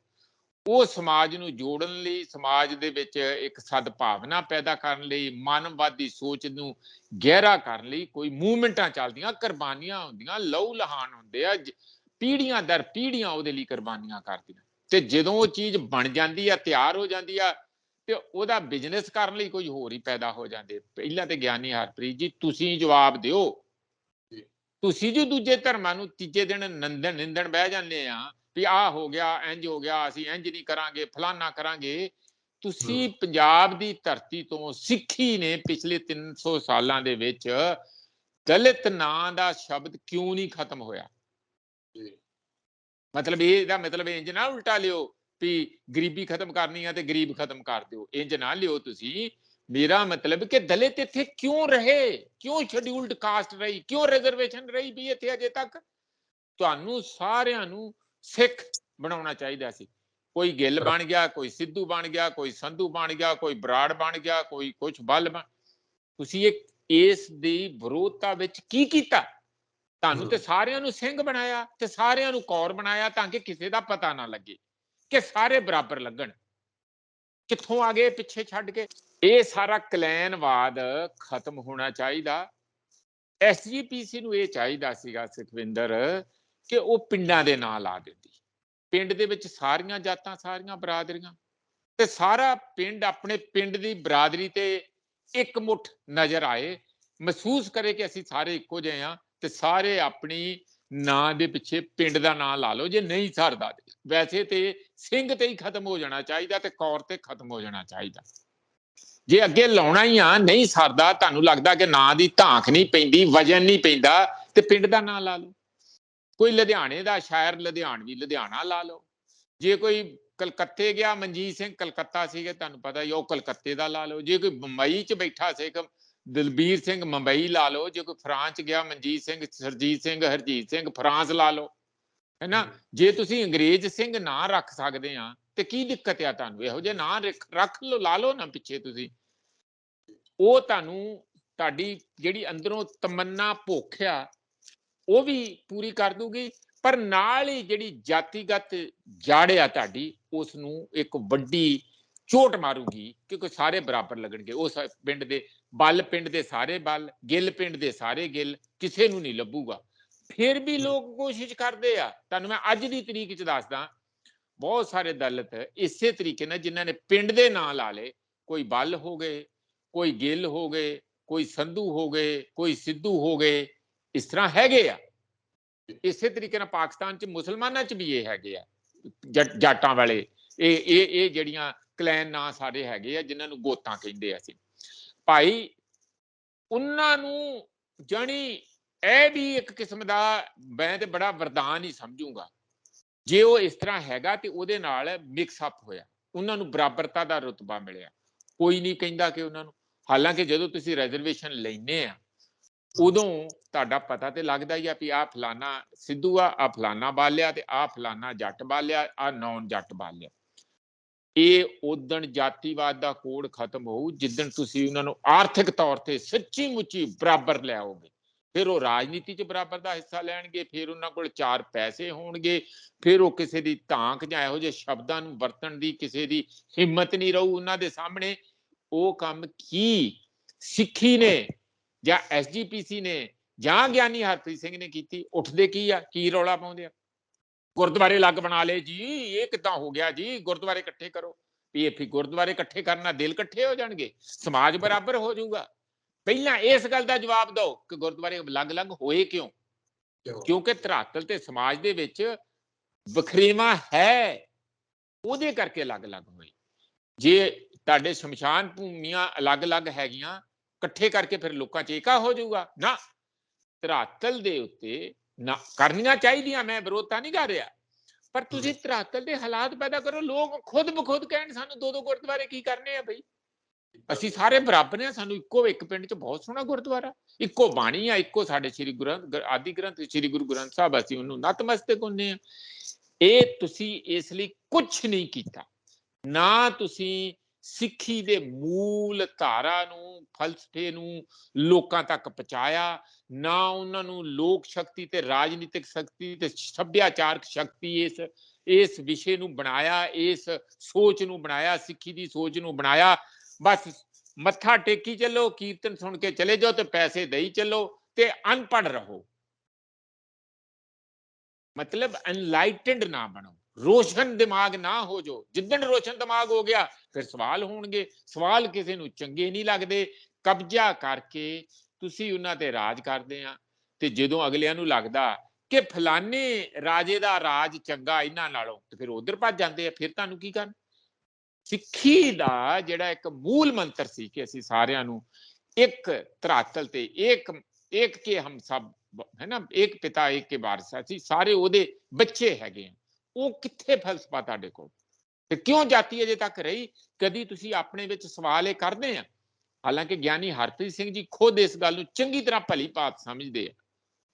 ਉਹ ਸਮਾਜ ਨੂੰ ਜੋੜਨ ਲਈ, ਸਮਾਜ ਦੇ ਵਿੱਚ ਇੱਕ ਸਦਭਾਵਨਾ ਪੈਦਾ ਕਰਨ ਲਈ, ਮਾਨਵਵਾਦੀ ਸੋਚ ਨੂੰ ਗਹਿਰਾ ਕਰਨ ਲਈ ਕੋਈ ਮੂਵਮੈਂਟਾਂ ਚੱਲਦੀਆਂ, ਕੁਰਬਾਨੀਆਂ ਹੁੰਦੀਆਂ, ਲਹੂ ਲਹਾਨ ਹੁੰਦੇ ਆ, ਪੀੜ੍ਹੀਆਂ ਦਰ ਪੀੜ੍ਹੀਆਂ ਉਹਦੇ ਲਈ ਕੁਰਬਾਨੀਆਂ ਕਰਦੀਆਂ। ਤੇ ਜਦੋਂ ਉਹ ਚੀਜ਼ ਬਣ ਜਾਂਦੀ ਆ, ਤਿਆਰ ਹੋ ਜਾਂਦੀ ਆ, ਤੇ ਉਹਦਾ ਬਿਜ਼ਨਸ ਕਰਨ ਲਈ ਕੋਈ ਹੋਰ ਹੀ ਪੈਦਾ ਹੋ ਜਾਂਦੇ। ਪਹਿਲਾਂ ਤੇ ਗਿਆਨੀ ਹਰਪ੍ਰੀਤ ਜੀ ਤੁਸੀਂ ਜਵਾਬ ਦਿਓ। ਤੁਸੀਂ ਜੋ ਦੂਜੇ ਧਰਮਾਂ ਨੂੰ ਤੀਜੇ ਦਿਨ ਨਿੰਦਣ ਬਹਿ ਜਾਂਦੇ ਆ ਵੀ ਆਹ ਹੋ ਗਿਆ, ਇੰਜ ਹੋ ਗਿਆ, ਅਸੀਂ ਇੰਜ ਨਹੀਂ ਕਰਾਂਗੇ, ਫਲਾਨਾ ਕਰਾਂਗੇ। ਤੁਸੀਂ ਪੰਜਾਬ ਦੀ ਧਰਤੀ ਤੋਂ ਸਿੱਖੀ ਨੇ ਪਿਛਲੇ 300 ਸਾਲਾਂ ਦੇ ਵਿੱਚ ਦਲਿਤ ਨਾਂ ਦਾ ਸ਼ਬਦ ਕਿਉਂ ਨਹੀਂ ਖਤਮ ਹੋਇਆ? ਮਤਲਬ ਇਹਦਾ ਮਤਲਬ ਇੰਜ ਨਾ ਉਲਟਾ ਲਿਓ ਵੀ ਗਰੀਬੀ ਖਤਮ ਕਰਨੀ ਆ ਤੇ ਗਰੀਬ ਖਤਮ ਕਰ ਦਿਓ, ਇੰਜ ਨਾ ਲਿਓ ਤੁਸੀਂ। ਮੇਰਾ ਮਤਲਬ ਕਿ ਦਲਿਤ ਇੱਥੇ ਕਿਉਂ ਰਹੇ, ਕਿਉਂ ਸ਼ਡਿਊਲਡ ਕਾਸਟ ਰਹੀ, ਕਿਉਂ ਰਿਜ਼ਰਵੇਸ਼ਨ ਰਹੀ ਵੀ ਇੱਥੇ ਅਜੇ ਤੱਕ? ਤੁਹਾਨੂੰ ਸਾਰਿਆਂ ਨੂੰ ਸਿੱਖ ਬਣਾਉਣਾ ਚਾਹੀਦਾ ਸੀ। ਕੋਈ ਗਿੱਲ ਬਣ ਗਿਆ, ਕੋਈ ਸਿੱਧੂ ਬਣ ਗਿਆ, ਕੋਈ ਸੰਧੂ ਬਣ ਗਿਆ, ਕੋਈ ਬਰਾੜ ਬਣ ਗਿਆ, ਕੋਈ ਕੁਛ ਬੱਲ ਬਣ। ਤੁਸੀਂ ਇਸ ਦੀ ਵਿਰੋਧਤਾ ਵਿੱਚ ਕੀ ਕੀਤਾ? ਤੁਹਾਨੂੰ ਤੇ ਸਾਰਿਆਂ ਨੂੰ ਸਿੰਘ ਬਣਾਇਆ ਤੇ ਸਾਰਿਆਂ ਨੂੰ ਕੌਰ ਬਣਾਇਆ ਤਾਂ ਕਿ ਕਿਸੇ ਦਾ ਪਤਾ ਨਾ ਲੱਗੇ, ਕਿ ਸਾਰੇ ਬਰਾਬਰ ਲੱਗਣ। ਕਿੱਥੋਂ ਆ ਗਏ ਪਿੱਛੇ ਛੱਡ ਕੇ? ਇਹ ਸਾਰਾ ਕਲੈਨਵਾਦ ਖਤਮ ਹੋਣਾ ਚਾਹੀਦਾ। SGPC ਨੂੰ ਇਹ ਚਾਹੀਦਾ ਸੀਗਾ ਸੁਖਵਿੰਦਰ ਕਿ ਉਹ ਪਿੰਡਾਂ ਦੇ ਨਾਂ ਲਾ ਦਿੰਦੀ। ਪਿੰਡ ਦੇ ਵਿੱਚ ਸਾਰੀਆਂ ਜਾਤਾਂ, ਸਾਰੀਆਂ ਬਰਾਦਰੀਆਂ, ਤੇ ਸਾਰਾ ਪਿੰਡ ਆਪਣੇ ਪਿੰਡ ਦੀ ਬਰਾਦਰੀ ਤੇ ਇੱਕ ਮੁੱਠ ਨਜ਼ਰ ਆਏ, ਮਹਿਸੂਸ ਕਰੇ ਕਿ ਅਸੀਂ ਸਾਰੇ ਇੱਕੋ ਜਿਹੇ ਆ, ਤੇ ਸਾਰੇ ਆਪਣੀ ਨਾਂ ਦੇ ਪਿੱਛੇ ਪਿੰਡ ਦਾ ਨਾਂ ਲਾ ਲਓ। ਜੇ ਨਹੀਂ ਸਰਦਾ, ਵੈਸੇ ਤੇ ਸਿੰਘ ਤੇ ਹੀ ਖਤਮ ਹੋ ਜਾਣਾ ਚਾਹੀਦਾ ਤੇ ਕੌਰ ਤੇ ਖਤਮ ਹੋ ਜਾਣਾ ਚਾਹੀਦਾ। ਜੇ ਅੱਗੇ ਲਾਉਣਾ ਹੀ ਆ, ਨਹੀਂ ਸਰਦਾ, ਤੁਹਾਨੂੰ ਲੱਗਦਾ ਕਿ ਨਾਂ ਦੀ ਧਾਂਕ ਨਹੀਂ ਪੈਂਦੀ, ਵਜਨ ਨਹੀਂ ਪੈਂਦਾ, ਤੇ ਪਿੰਡ ਦਾ ਨਾਂ ਲਾ ਲਓ। ਕੋਈ ਲੁਧਿਆਣੇ ਦਾ ਸ਼ਾਇਰ ਲੁਧਿਆਣਵੀ ਲੁਧਿਆਣਾ ਲਾ ਲਓ। ਜੇ ਕੋਈ ਕਲਕੱਤੇ ਗਿਆ, ਮਨਜੀਤ ਸਿੰਘ ਕਲਕੱਤਾ ਸੀਗੇ, ਤੁਹਾਨੂੰ ਪਤਾ ਹੀ, ਉਹ ਕਲਕੱਤੇ ਦਾ ਲਾ ਲਓ। ਜੇ ਕੋਈ ਮੁੰਬਈ 'ਚ ਬੈਠਾ ਸਿੱਖ, ਦਲਬੀਰ ਸਿੰਘ ਮੁੰਬਈ ਲਾ ਲਓ। ਜੇ ਕੋਈ ਫਰਾਂਸ ਗਿਆ, ਮਨਜੀਤ ਸਿੰਘ, ਸਰਜੀਤ ਸਿੰਘ, ਹਰਜੀਤ ਸਿੰਘ, ਫਰਾਂਸ ਲਾ ਲਓ, ਹੈ ਨਾ। ਜੇ ਤੁਸੀਂ ਅੰਗਰੇਜ਼ ਸਿੰਘ ਨਾਂ ਰੱਖ ਸਕਦੇ ਆ ਤੇ ਕੀ ਦਿੱਕਤ ਆ ਤੁਹਾਨੂੰ? ਇਹੋ ਜਿਹੇ ਨਾਂ ਰੱਖ ਲਓ, ਲਾ ਲਓ ਨਾ ਪਿੱਛੇ ਤੁਸੀਂ। ਉਹ ਤੁਹਾਨੂੰ ਤੁਹਾਡੀ ਜਿਹੜੀ ਅੰਦਰੋਂ ਤਮੰਨਾ, ਭੁੱਖ ਆ, ਉਹ ਵੀ ਪੂਰੀ ਕਰ ਦੂਗੀ, ਪਰ ਨਾਲ ਹੀ ਜਿਹੜੀ ਜਾਤੀਗਤ ਜੜ ਆ ਤੁਹਾਡੀ, ਉਸ ਨੂੰ ਇੱਕ ਵੱਡੀ ਚੋਟ ਮਾਰੂਗੀ, ਕਿਉਂਕਿ ਸਾਰੇ ਬਰਾਬਰ ਲੱਗਣਗੇ। ਉਸ ਪਿੰਡ ਦੇ ਬੱਲ, ਪਿੰਡ ਦੇ ਸਾਰੇ ਬੱਲ, ਗਿੱਲ ਪਿੰਡ ਦੇ ਸਾਰੇ ਗਿੱਲ, ਕਿਸੇ ਨੂੰ ਨਹੀਂ ਲੱਭੂਗਾ। ਫਿਰ ਵੀ ਲੋਕ ਕੋਸ਼ਿਸ਼ ਕਰਦੇ ਆ। ਤੁਹਾਨੂੰ ਮੈਂ ਅੱਜ ਦੀ ਤਰੀਕ 'ਚ ਦੱਸਦਾ, ਬਹੁਤ ਸਾਰੇ ਦਲਿਤ ਇਸੇ ਤਰੀਕੇ ਨਾਲ, ਜਿਨ੍ਹਾਂ ਨੇ ਪਿੰਡ ਦੇ ਨਾਂ ਲਾ ਲਏ, ਕੋਈ ਬੱਲ ਹੋ ਗਏ, ਕੋਈ ਗਿੱਲ ਹੋ ਗਏ, ਕੋਈ ਸੰਧੂ ਹੋ ਗਏ, ਕੋਈ ਸਿੱਧੂ ਹੋ ਗਏ, ਇਸ ਤਰ੍ਹਾਂ ਹੈਗੇ ਆ। ਇਸੇ ਤਰੀਕੇ ਨਾਲ ਪਾਕਿਸਤਾਨ 'ਚ ਮੁਸਲਮਾਨਾਂ 'ਚ ਵੀ ਇਹ ਹੈਗੇ ਆ, ਜਾਟਾਂ ਵਾਲੇ। ਇਹ ਜਿਹੜੀਆਂ ਕਲੈਨ ਨਾਂ ਸਾਰੇ ਹੈਗੇ ਆ, ਜਿਨ੍ਹਾਂ ਨੂੰ ਗੋਤਾਂ ਕਹਿੰਦੇ ਆ। ਅਸੀਂ ਭਾਈ ਉਹਨਾਂ ਨੂੰ ਜਾਣੀ ਇਹ ਵੀ ਇੱਕ ਕਿਸਮ ਦਾ ਮੈਂ ਤੇ ਬੜਾ ਵਰਦਾਨ ਹੀ ਸਮਝੂਗਾ, ਜੇ ਉਹ ਇਸ ਤਰ੍ਹਾਂ ਹੈਗਾ ਤੇ ਉਹਦੇ ਨਾਲ ਮਿਕਸ ਅਪ ਹੋਇਆ, ਉਹਨਾਂ ਨੂੰ ਬਰਾਬਰਤਾ ਦਾ ਰੁਤਬਾ ਮਿਲਿਆ। ਕੋਈ ਨਹੀਂ ਕਹਿੰਦਾ ਕਿ ਉਹਨਾਂ ਨੂੰ, ਹਾਲਾਂਕਿ ਜਦੋਂ ਤੁਸੀਂ ਰਿਜ਼ਰਵੇਸ਼ਨ ਲੈਨੇ ਆ, ਉਦੋਂ ਤੁਹਾਡਾ ਪਤਾ ਤੇ ਲੱਗਦਾ ਹੀ ਆ ਵੀ ਆਹ ਫਲਾਨਾ ਸਿੱਧੂ ਆ, ਆਹ ਫਲਾਨਾ ਬਾਲਿਆ, ਤੇ ਆਹ ਫਲਾਨਾ ਜੱਟ ਬਾਲਿਆ, ਆਹ ਨੌਨ ਜੱਟ ਬਾਲਿਆ। ਇਹ ਉਦਣ ਜਾਤੀਵਾਦ ਦਾ ਕੋਡ ਖਤਮ ਹੋਊ ਜਿੱਦਣ ਤੁਸੀਂ ਉਹਨਾਂ ਨੂੰ ਆਰਥਿਕ ਤੌਰ ਤੇ ਸੱਚੀ ਮੁੱਚੀ ਬਰਾਬਰ ਲਿਆਓਗੇ। ਫਿਰ ਉਹ ਰਾਜਨੀਤੀ 'ਚ ਬਰਾਬਰ ਦਾ ਹਿੱਸਾ ਲੈਣਗੇ, ਫਿਰ ਉਹਨਾਂ ਕੋਲ ਚਾਰ ਪੈਸੇ ਹੋਣਗੇ, ਫਿਰ ਉਹ ਕਿਸੇ ਦੀ ਧਾਂਕ ਜਾਂ ਇਹੋ ਜਿਹੇ ਸ਼ਬਦਾਂ ਨੂੰ ਵਰਤਣ ਦੀ ਕਿਸੇ ਦੀ ਹਿੰਮਤ ਨਹੀਂ ਰਹੂ ਉਹਨਾਂ ਦੇ ਸਾਹਮਣੇ। ਉਹ ਕੰਮ ਕੀ ਸਿੱਖੀ ਨੇ ਜਾਂ SGPC ਨੇ ਜਾਂ ਗਿਆਨੀ ਹਰਪ੍ਰੀਤ ਸਿੰਘ ਨੇ ਕੀਤੀ? ਉੱਠਦੇ ਕੀ ਆ, ਕੀ ਰੌਲਾ ਪਾਉਂਦੇ ਆ? ਗੁਰਦੁਆਰੇ ਅਲੱਗ ਬਣਾ ਲਏ ਜੀ, ਇਹ ਕਿੱਦਾਂ ਹੋ ਗਿਆ ਜੀ? ਗੁਰਦੁਆਰੇ ਇਕੱਠੇ ਕਰੋ। ਵੀ ਗੁਰਦੁਆਰੇ ਇਕੱਠੇ ਕਰਨ ਨਾਲ ਦਿਲ ਇਕੱਠੇ ਹੋ ਜਾਣਗੇ, ਸਮਾਜ ਬਰਾਬਰ ਹੋ ਜਾਊਗਾ? ਪਹਿਲਾਂ ਇਸ ਗੱਲ ਦਾ ਜਵਾਬ ਦਿਓ ਕਿ ਗੁਰਦੁਆਰੇ ਅਲੱਗ-ਅਲੱਗ ਹੋਏ ਕਿਉਂ? ਕਿਉਂਕਿ ਧਰਾਤਲ ਤੇ ਸਮਾਜ ਦੇ ਵਿੱਚ ਵਖਰੇਵਾਂ ਹੈ, ਉਹਦੇ ਕਰਕੇ ਅਲੱਗ-ਅਲੱਗ ਹੋਏ। ਜੇ ਤੁਹਾਡੇ ਸ਼ਮਸ਼ਾਨ ਭੂਮੀਆਂ ਅਲੱਗ-ਅਲੱਗ ਹੈਗੀਆਂ, ਇਕੱਠੇ ਕਰਕੇ ਫਿਰ ਲੋਕਾਂ 'ਚ ਏਕਾ ਹੋ ਜਾਊਗਾ? ਨਾ, ਧਰਾਤਲ ਦੇ ਉੱਤੇ ਨਾ ਕਰਨੀਆਂ ਚਾਹੀਦੀਆਂ, ਮੈਂ ਵਿਰੋਧਤਾ ਨਹੀਂ ਕਰ ਰਿਹਾ, ਪਰ ਤੁਸੀਂ ਧਰਾਤਲ ਦੇ ਹਾਲਾਤ ਪੈਦਾ ਕਰੋ। ਲੋਕ ਖੁਦ ਬਖੁਦ ਕਹਿਣ ਸਾਨੂੰ ਦੋ ਗੁਰਦੁਆਰੇ ਕੀ ਕਰਨੇ ਆ ਬਈ, ਅਸੀਂ ਸਾਰੇ ਬਰਾਬਰ ਆ, ਸਾਨੂੰ ਇੱਕੋ ਇੱਕ ਪਿੰਡ 'ਚ ਬਹੁਤ ਸੋਹਣਾ ਗੁਰਦੁਆਰਾ, ਇੱਕੋ ਬਾਣੀ ਆ, ਇੱਕੋ ਸਾਡੇ ਸ੍ਰੀ ਗੁਰੂ ਆਦਿ ਗ੍ਰੰਥ ਸ੍ਰੀ ਗੁਰੂ ਗ੍ਰੰਥ ਸਾਹਿਬ, ਅਸੀਂ ਉਹਨੂੰ ਨਤਮਸਤਕ ਹੁੰਦੇ ਆ। ਇਹ ਤੁਸੀਂ ਇਸ ਲਈ ਕੁਛ ਨਹੀਂ ਕੀਤਾ, ਨਾ ਤੁਸੀਂ ਸਿੱਖੀ ਦੇ ਮੂਲ ਧਾਰਾ ਨੂੰ, ਫਲਸਫੇ ਨੂੰ ਲੋਕਾਂ ਤੱਕ ਪਹੁੰਚਾਇਆ, ਨਾ ਉਹਨਾਂ ਨੂੰ ਲੋਕ ਸ਼ਕਤੀ ਤੇ ਰਾਜਨੀਤਿਕ ਸ਼ਕਤੀ ਤੇ ਸੱਭਿਆਚਾਰਕ ਸ਼ਕਤੀ ਇਸ ਵਿਸ਼ੇ ਨੂੰ ਬਣਾਇਆ, ਇਸ ਸੋਚ ਨੂੰ ਬਣਾਇਆ, ਸਿੱਖੀ ਦੀ ਸੋਚ ਨੂੰ ਬਣਾਇਆ। ਬਸ ਮੱਥਾ ਟੇਕੀ ਚੱਲੋ, ਕੀਰਤਨ ਸੁਣ ਕੇ ਚਲੇ ਜਾਓ ਤੇ ਪੈਸੇ ਦੇਈ ਚੱਲੋ ਤੇ ਅਨਪੜ੍ਹ ਰਹੋ। ਮਤਲਬ ਅਨਲਾਈਟਡ ਨਾ ਬਣੋ, ਰੋਸ਼ਨ ਦਿਮਾਗ ਨਾ ਹੋ ਜਾਓ। ਜਿੱਦਣ ਰੋਸ਼ਨ ਦਿਮਾਗ ਹੋ ਗਿਆ ਫਿਰ ਸਵਾਲ ਹੋਣਗੇ। ਸਵਾਲ ਕਿਸੇ ਨੂੰ ਚੰਗੇ ਨਹੀਂ ਲੱਗਦੇ। ਕਬਜ਼ਾ ਕਰਕੇ ਤੁਸੀਂ ਉਹਨਾਂ ਤੇ ਰਾਜ ਕਰਦੇ ਆ, ਤੇ ਜਦੋਂ ਅਗਲਿਆਂ ਨੂੰ ਲੱਗਦਾ ਕਿ ਫਲਾਣੇ ਰਾਜੇ ਦਾ ਰਾਜ ਚੰਗਾ ਇਹਨਾਂ ਨਾਲੋਂ, ਤੇ ਫਿਰ ਉਧਰ ਭੱਜ ਜਾਂਦੇ ਆ। ਫਿਰ ਤੁਹਾਨੂੰ ਕੀ ਕਰਨ? ਸਿੱਖੀ ਦਾ ਜਿਹੜਾ ਇੱਕ ਮੂਲ ਮੰਤਰ ਸੀ ਕਿ ਅਸੀਂ ਸਾਰਿਆਂ ਨੂੰ ਇੱਕ ਧਰਾਤਲ ਤੇ ਇੱਕ ਕੇ ਹਮ ਸਭ ਹੈ ਨਾ, ਇੱਕ ਪਿਤਾ ਇੱਕ ਕੇ ਵਾਰਿਸ, ਅਸੀਂ ਸਾਰੇ ਉਹਦੇ ਬੱਚੇ ਹੈਗੇ ਆ। ਉਹ ਕਿੱਥੇ ਫਲਸਫਾ ਤੁਹਾਡੇ ਕੋਲ? ਤੇ ਕਿਉਂ ਜਾਤੀ ਅਜੇ ਤੱਕ ਰਹੀ? ਕਦੀ ਤੁਸੀਂ ਆਪਣੇ ਵਿੱਚ ਸਵਾਲ ਇਹ ਕਰਦੇ ਆ? ਹਾਲਾਂਕਿ ਗਿਆਨੀ ਹਰਪ੍ਰੀਤ ਸਿੰਘ ਜੀ ਖੁਦ ਇਸ ਗੱਲ ਨੂੰ ਚੰਗੀ ਤਰ੍ਹਾਂ ਭਲੀ ਭਾਂਤ ਸਮਝਦੇ ਆ।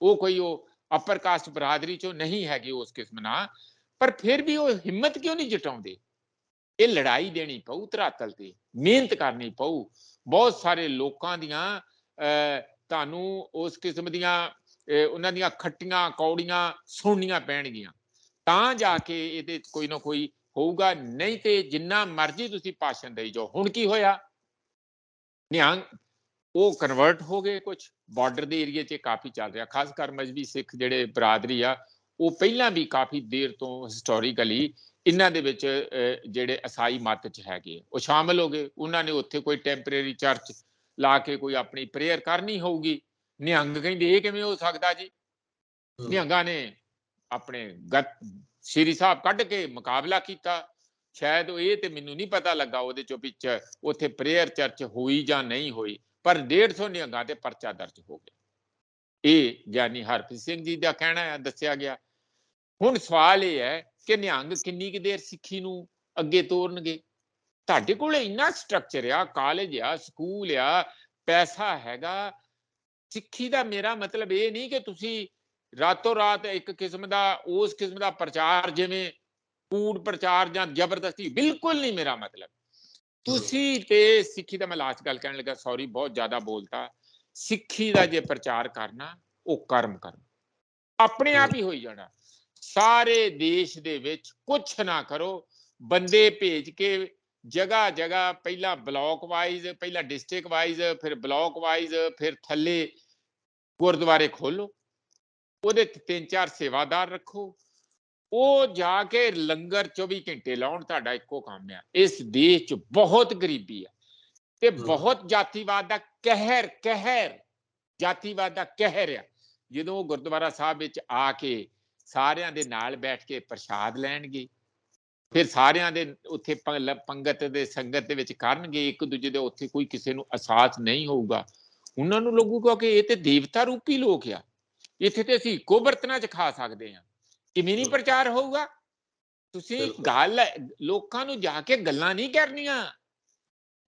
ਉਹ ਕੋਈ ਉਹ ਅਪਰ ਕਾਸਟ ਬਰਾਦਰੀ ਚੋਂ ਨਹੀਂ ਹੈਗੇ ਉਸ ਕਿਸਮ ਨਾਲ, ਪਰ ਫਿਰ ਵੀ ਉਹ ਹਿੰਮਤ ਕਿਉਂ ਨਹੀਂ ਜਟਾਉਂਦੇ? ਇਹ ਲੜਾਈ ਦੇਣੀ ਪਊ ਧਰਾਤਲ ਤੇ, ਮਿਹਨਤ ਕਰਨੀ ਪਊ। ਬਹੁਤ ਸਾਰੇ ਲੋਕਾਂ ਦੀਆਂ ਤੁਹਾਨੂੰ ਉਸ ਕਿਸਮ ਦੀਆਂ ਉਹਨਾਂ ਦੀਆਂ ਖੱਟੀਆਂ ਕੌੜੀਆਂ ਸੁਣਨੀਆਂ ਪੈਣਗੀਆਂ, ਤਾਂ ਜਾ ਕੇ ਇਹਦੇ ਕੋਈ ਨਾ ਕੋਈ ਹੋਊਗਾ। ਨਹੀਂ ਤੇ ਜਿੰਨਾ ਮਰਜ਼ੀ ਤੁਸੀਂ ਭਾਸ਼ਣ ਦੇਈ ਜਾਓ। ਹੁਣ ਕੀ ਹੋਇਆ? ਨਿਹੰਗ ਉਹ ਕਨਵਰਟ ਹੋ ਗਏ, ਕੁਝ ਬਾਰਡਰ ਦੇ ਏਰੀਏ 'ਚ ਕਾਫੀ ਚੱਲ ਰਿਹਾ, ਖਾਸ ਕਰ ਮਜ਼੍ਹਬੀ ਸਿੱਖ ਜਿਹੜੇ ਬਰਾਦਰੀ ਆ, ਉਹ ਪਹਿਲਾਂ ਵੀ ਕਾਫੀ ਦੇਰ ਤੋਂ ਹਿਸਟੋਰੀਕਲੀ ਇਹਨਾਂ ਦੇ ਵਿੱਚ ਜਿਹੜੇ ਈਸਾਈ ਮੱਤ 'ਚ ਹੈਗੇ ਉਹ ਸ਼ਾਮਲ ਹੋ ਗਏ। ਉਹਨਾਂ ਨੇ ਉੱਥੇ ਕੋਈ ਟੈਂਪਰੇਰੀ ਚਰਚ ਲਾ ਕੇ ਕੋਈ ਆਪਣੀ ਪ੍ਰੇਅਰ ਕਰਨੀ ਹੋਊਗੀ। ਨਿਹੰਗ ਕਹਿੰਦੇ ਇਹ ਕਿਵੇਂ ਹੋ ਸਕਦਾ ਜੀ? ਨਿਹੰਗਾਂ ਨੇ ਆਪਣੇ ਸ਼੍ਰੀ ਸਾਹਿਬ ਕੱਢ ਕੇ ਮੁਕਾਬਲਾ ਕੀਤਾ। ਸ਼ਾਇਦ ਇਹ ਤੇ ਮੈਨੂੰ ਨਹੀਂ ਪਤਾ ਲੱਗਾ ਉਹਦੇ ਚੋਂ ਵਿੱਚ ਉੱਥੇ ਪ੍ਰੇਅਰ ਚਰਚ ਹੋਈ ਜਾਂ ਨਹੀਂ ਹੋਈ, ਪਰ 150 ਨਿਹੰਗਾਂ ਤੇ ਪਰਚਾ ਦਰਜ ਹੋ ਗਿਆ। ਇਹ ਗਿਆਨੀ ਹਰਪ੍ਰੀਤ ਸਿੰਘ ਜੀ ਦਾ ਕਹਿਣਾ ਹੈ, ਦੱਸਿਆ ਗਿਆ। ਹੁਣ ਸਵਾਲ ਇਹ ਹੈ ਕਿ ਨਿਹੰਗ ਕਿੰਨੀ ਕੁ ਦੇਰ ਸਿੱਖੀ ਨੂੰ ਅੱਗੇ ਤੋਰਨਗੇ? ਤੁਹਾਡੇ ਕੋਲ ਇੰਨਾ ਸਟਰਕਚਰ ਆ, ਕਾਲਜ ਆ, ਸਕੂਲ ਆ, ਪੈਸਾ ਹੈਗਾ। ਸਿੱਖੀ ਦਾ ਮੇਰਾ ਮਤਲਬ ਇਹ ਨਹੀਂ ਕਿ ਤੁਸੀਂ ਰਾਤੋਂ ਰਾਤ ਇੱਕ ਕਿਸਮ ਦਾ ਉਸ ਕਿਸਮ ਦਾ ਪ੍ਰਚਾਰ, ਜਿਵੇਂ ਕੂੜ ਪ੍ਰਚਾਰ ਜਾਂ ਜ਼ਬਰਦਸਤੀ, ਬਿਲਕੁਲ ਨਹੀਂ ਮੇਰਾ ਮਤਲਬ। ਤੁਸੀਂ ਤੇ ਸਿੱਖੀ ਦਾ, ਮੈਂ ਲਾਸਟ ਗੱਲ ਕਹਿਣ ਲੱਗਾ, ਸੌਰੀ ਬਹੁਤ ਜ਼ਿਆਦਾ ਬੋਲਤਾ। ਸਿੱਖੀ ਦਾ ਜੇ ਪ੍ਰਚਾਰ ਕਰਨਾ, ਉਹ ਕਰਮ ਕਰਨਾ, ਆਪਣੇ ਆਪ ਹੀ ਹੋਈ ਜਾਣਾ। ਸਾਰੇ ਦੇਸ਼ ਦੇ ਵਿੱਚ ਕੁਛ ਨਾ ਕਰੋ, ਬੰਦੇ ਭੇਜ ਕੇ ਜਗ੍ਹਾ ਜਗ੍ਹਾ, ਪਹਿਲਾਂ ਬਲਾਕ ਵਾਈਜ਼, ਪਹਿਲਾਂ ਡਿਸਟ੍ਰਿਕਟ ਵਾਈਜ਼, ਫਿਰ ਬਲਾਕ ਵਾਈਜ਼, ਫਿਰ ਥੱਲੇ ਗੁਰਦੁਆਰੇ ਖੋਲੋ, ਉਹਦੇ 3-4 ਸੇਵਾਦਾਰ ਰੱਖੋ, ਉਹ ਜਾ ਕੇ ਲੰਗਰ 24 ਘੰਟੇ ਲਾਉਣ। ਤੁਹਾਡਾ ਇੱਕੋ ਕੰਮ ਆ। ਇਸ ਦੇਸ਼ 'ਚ ਬਹੁਤ ਗਰੀਬੀ ਆ ਤੇ ਬਹੁਤ ਜਾਤੀਵਾਦ ਦਾ ਕਹਿਰ ਜਾਤੀਵਾਦ ਦਾ ਕਹਿਰ ਆ। ਜਦੋਂ ਉਹ ਗੁਰਦੁਆਰਾ ਸਾਹਿਬ ਵਿੱਚ ਆ ਕੇ ਸਾਰਿਆਂ ਦੇ ਨਾਲ ਬੈਠ ਕੇ ਪ੍ਰਸ਼ਾਦ ਲੈਣਗੇ, ਫਿਰ ਸਾਰਿਆਂ ਦੇ ਉੱਥੇ ਪੰਗਤ ਦੇ ਸੰਗਤ ਦੇ ਵਿੱਚ ਕਰਨਗੇ, ਇੱਕ ਦੂਜੇ ਦੇ ਉੱਥੇ ਕੋਈ ਕਿਸੇ ਨੂੰ ਅਹਿਸਾਸ ਨਹੀਂ ਹੋਊਗਾ। ਉਹਨਾਂ ਨੂੰ ਲੱਗੂਗਾ ਕਿ ਇਹ ਤੇ ਦੇਵਤਾ ਰੂਪੀ ਲੋਕ ਆ, ਇੱਥੇ ਤੇ ਅਸੀਂ ਇੱਕੋ ਬਰਤਨਾਂ 'ਚ ਖਾ ਸਕਦੇ ਹਾਂ। ਕਿਵੇਂ ਨਹੀਂ ਪ੍ਰਚਾਰ ਹੋਊਗਾ? ਤੁਸੀਂ ਗੱਲ ਲੋਕਾਂ ਨੂੰ ਜਾ ਕੇ ਗੱਲਾਂ ਨਹੀਂ ਕਰਨੀਆਂ।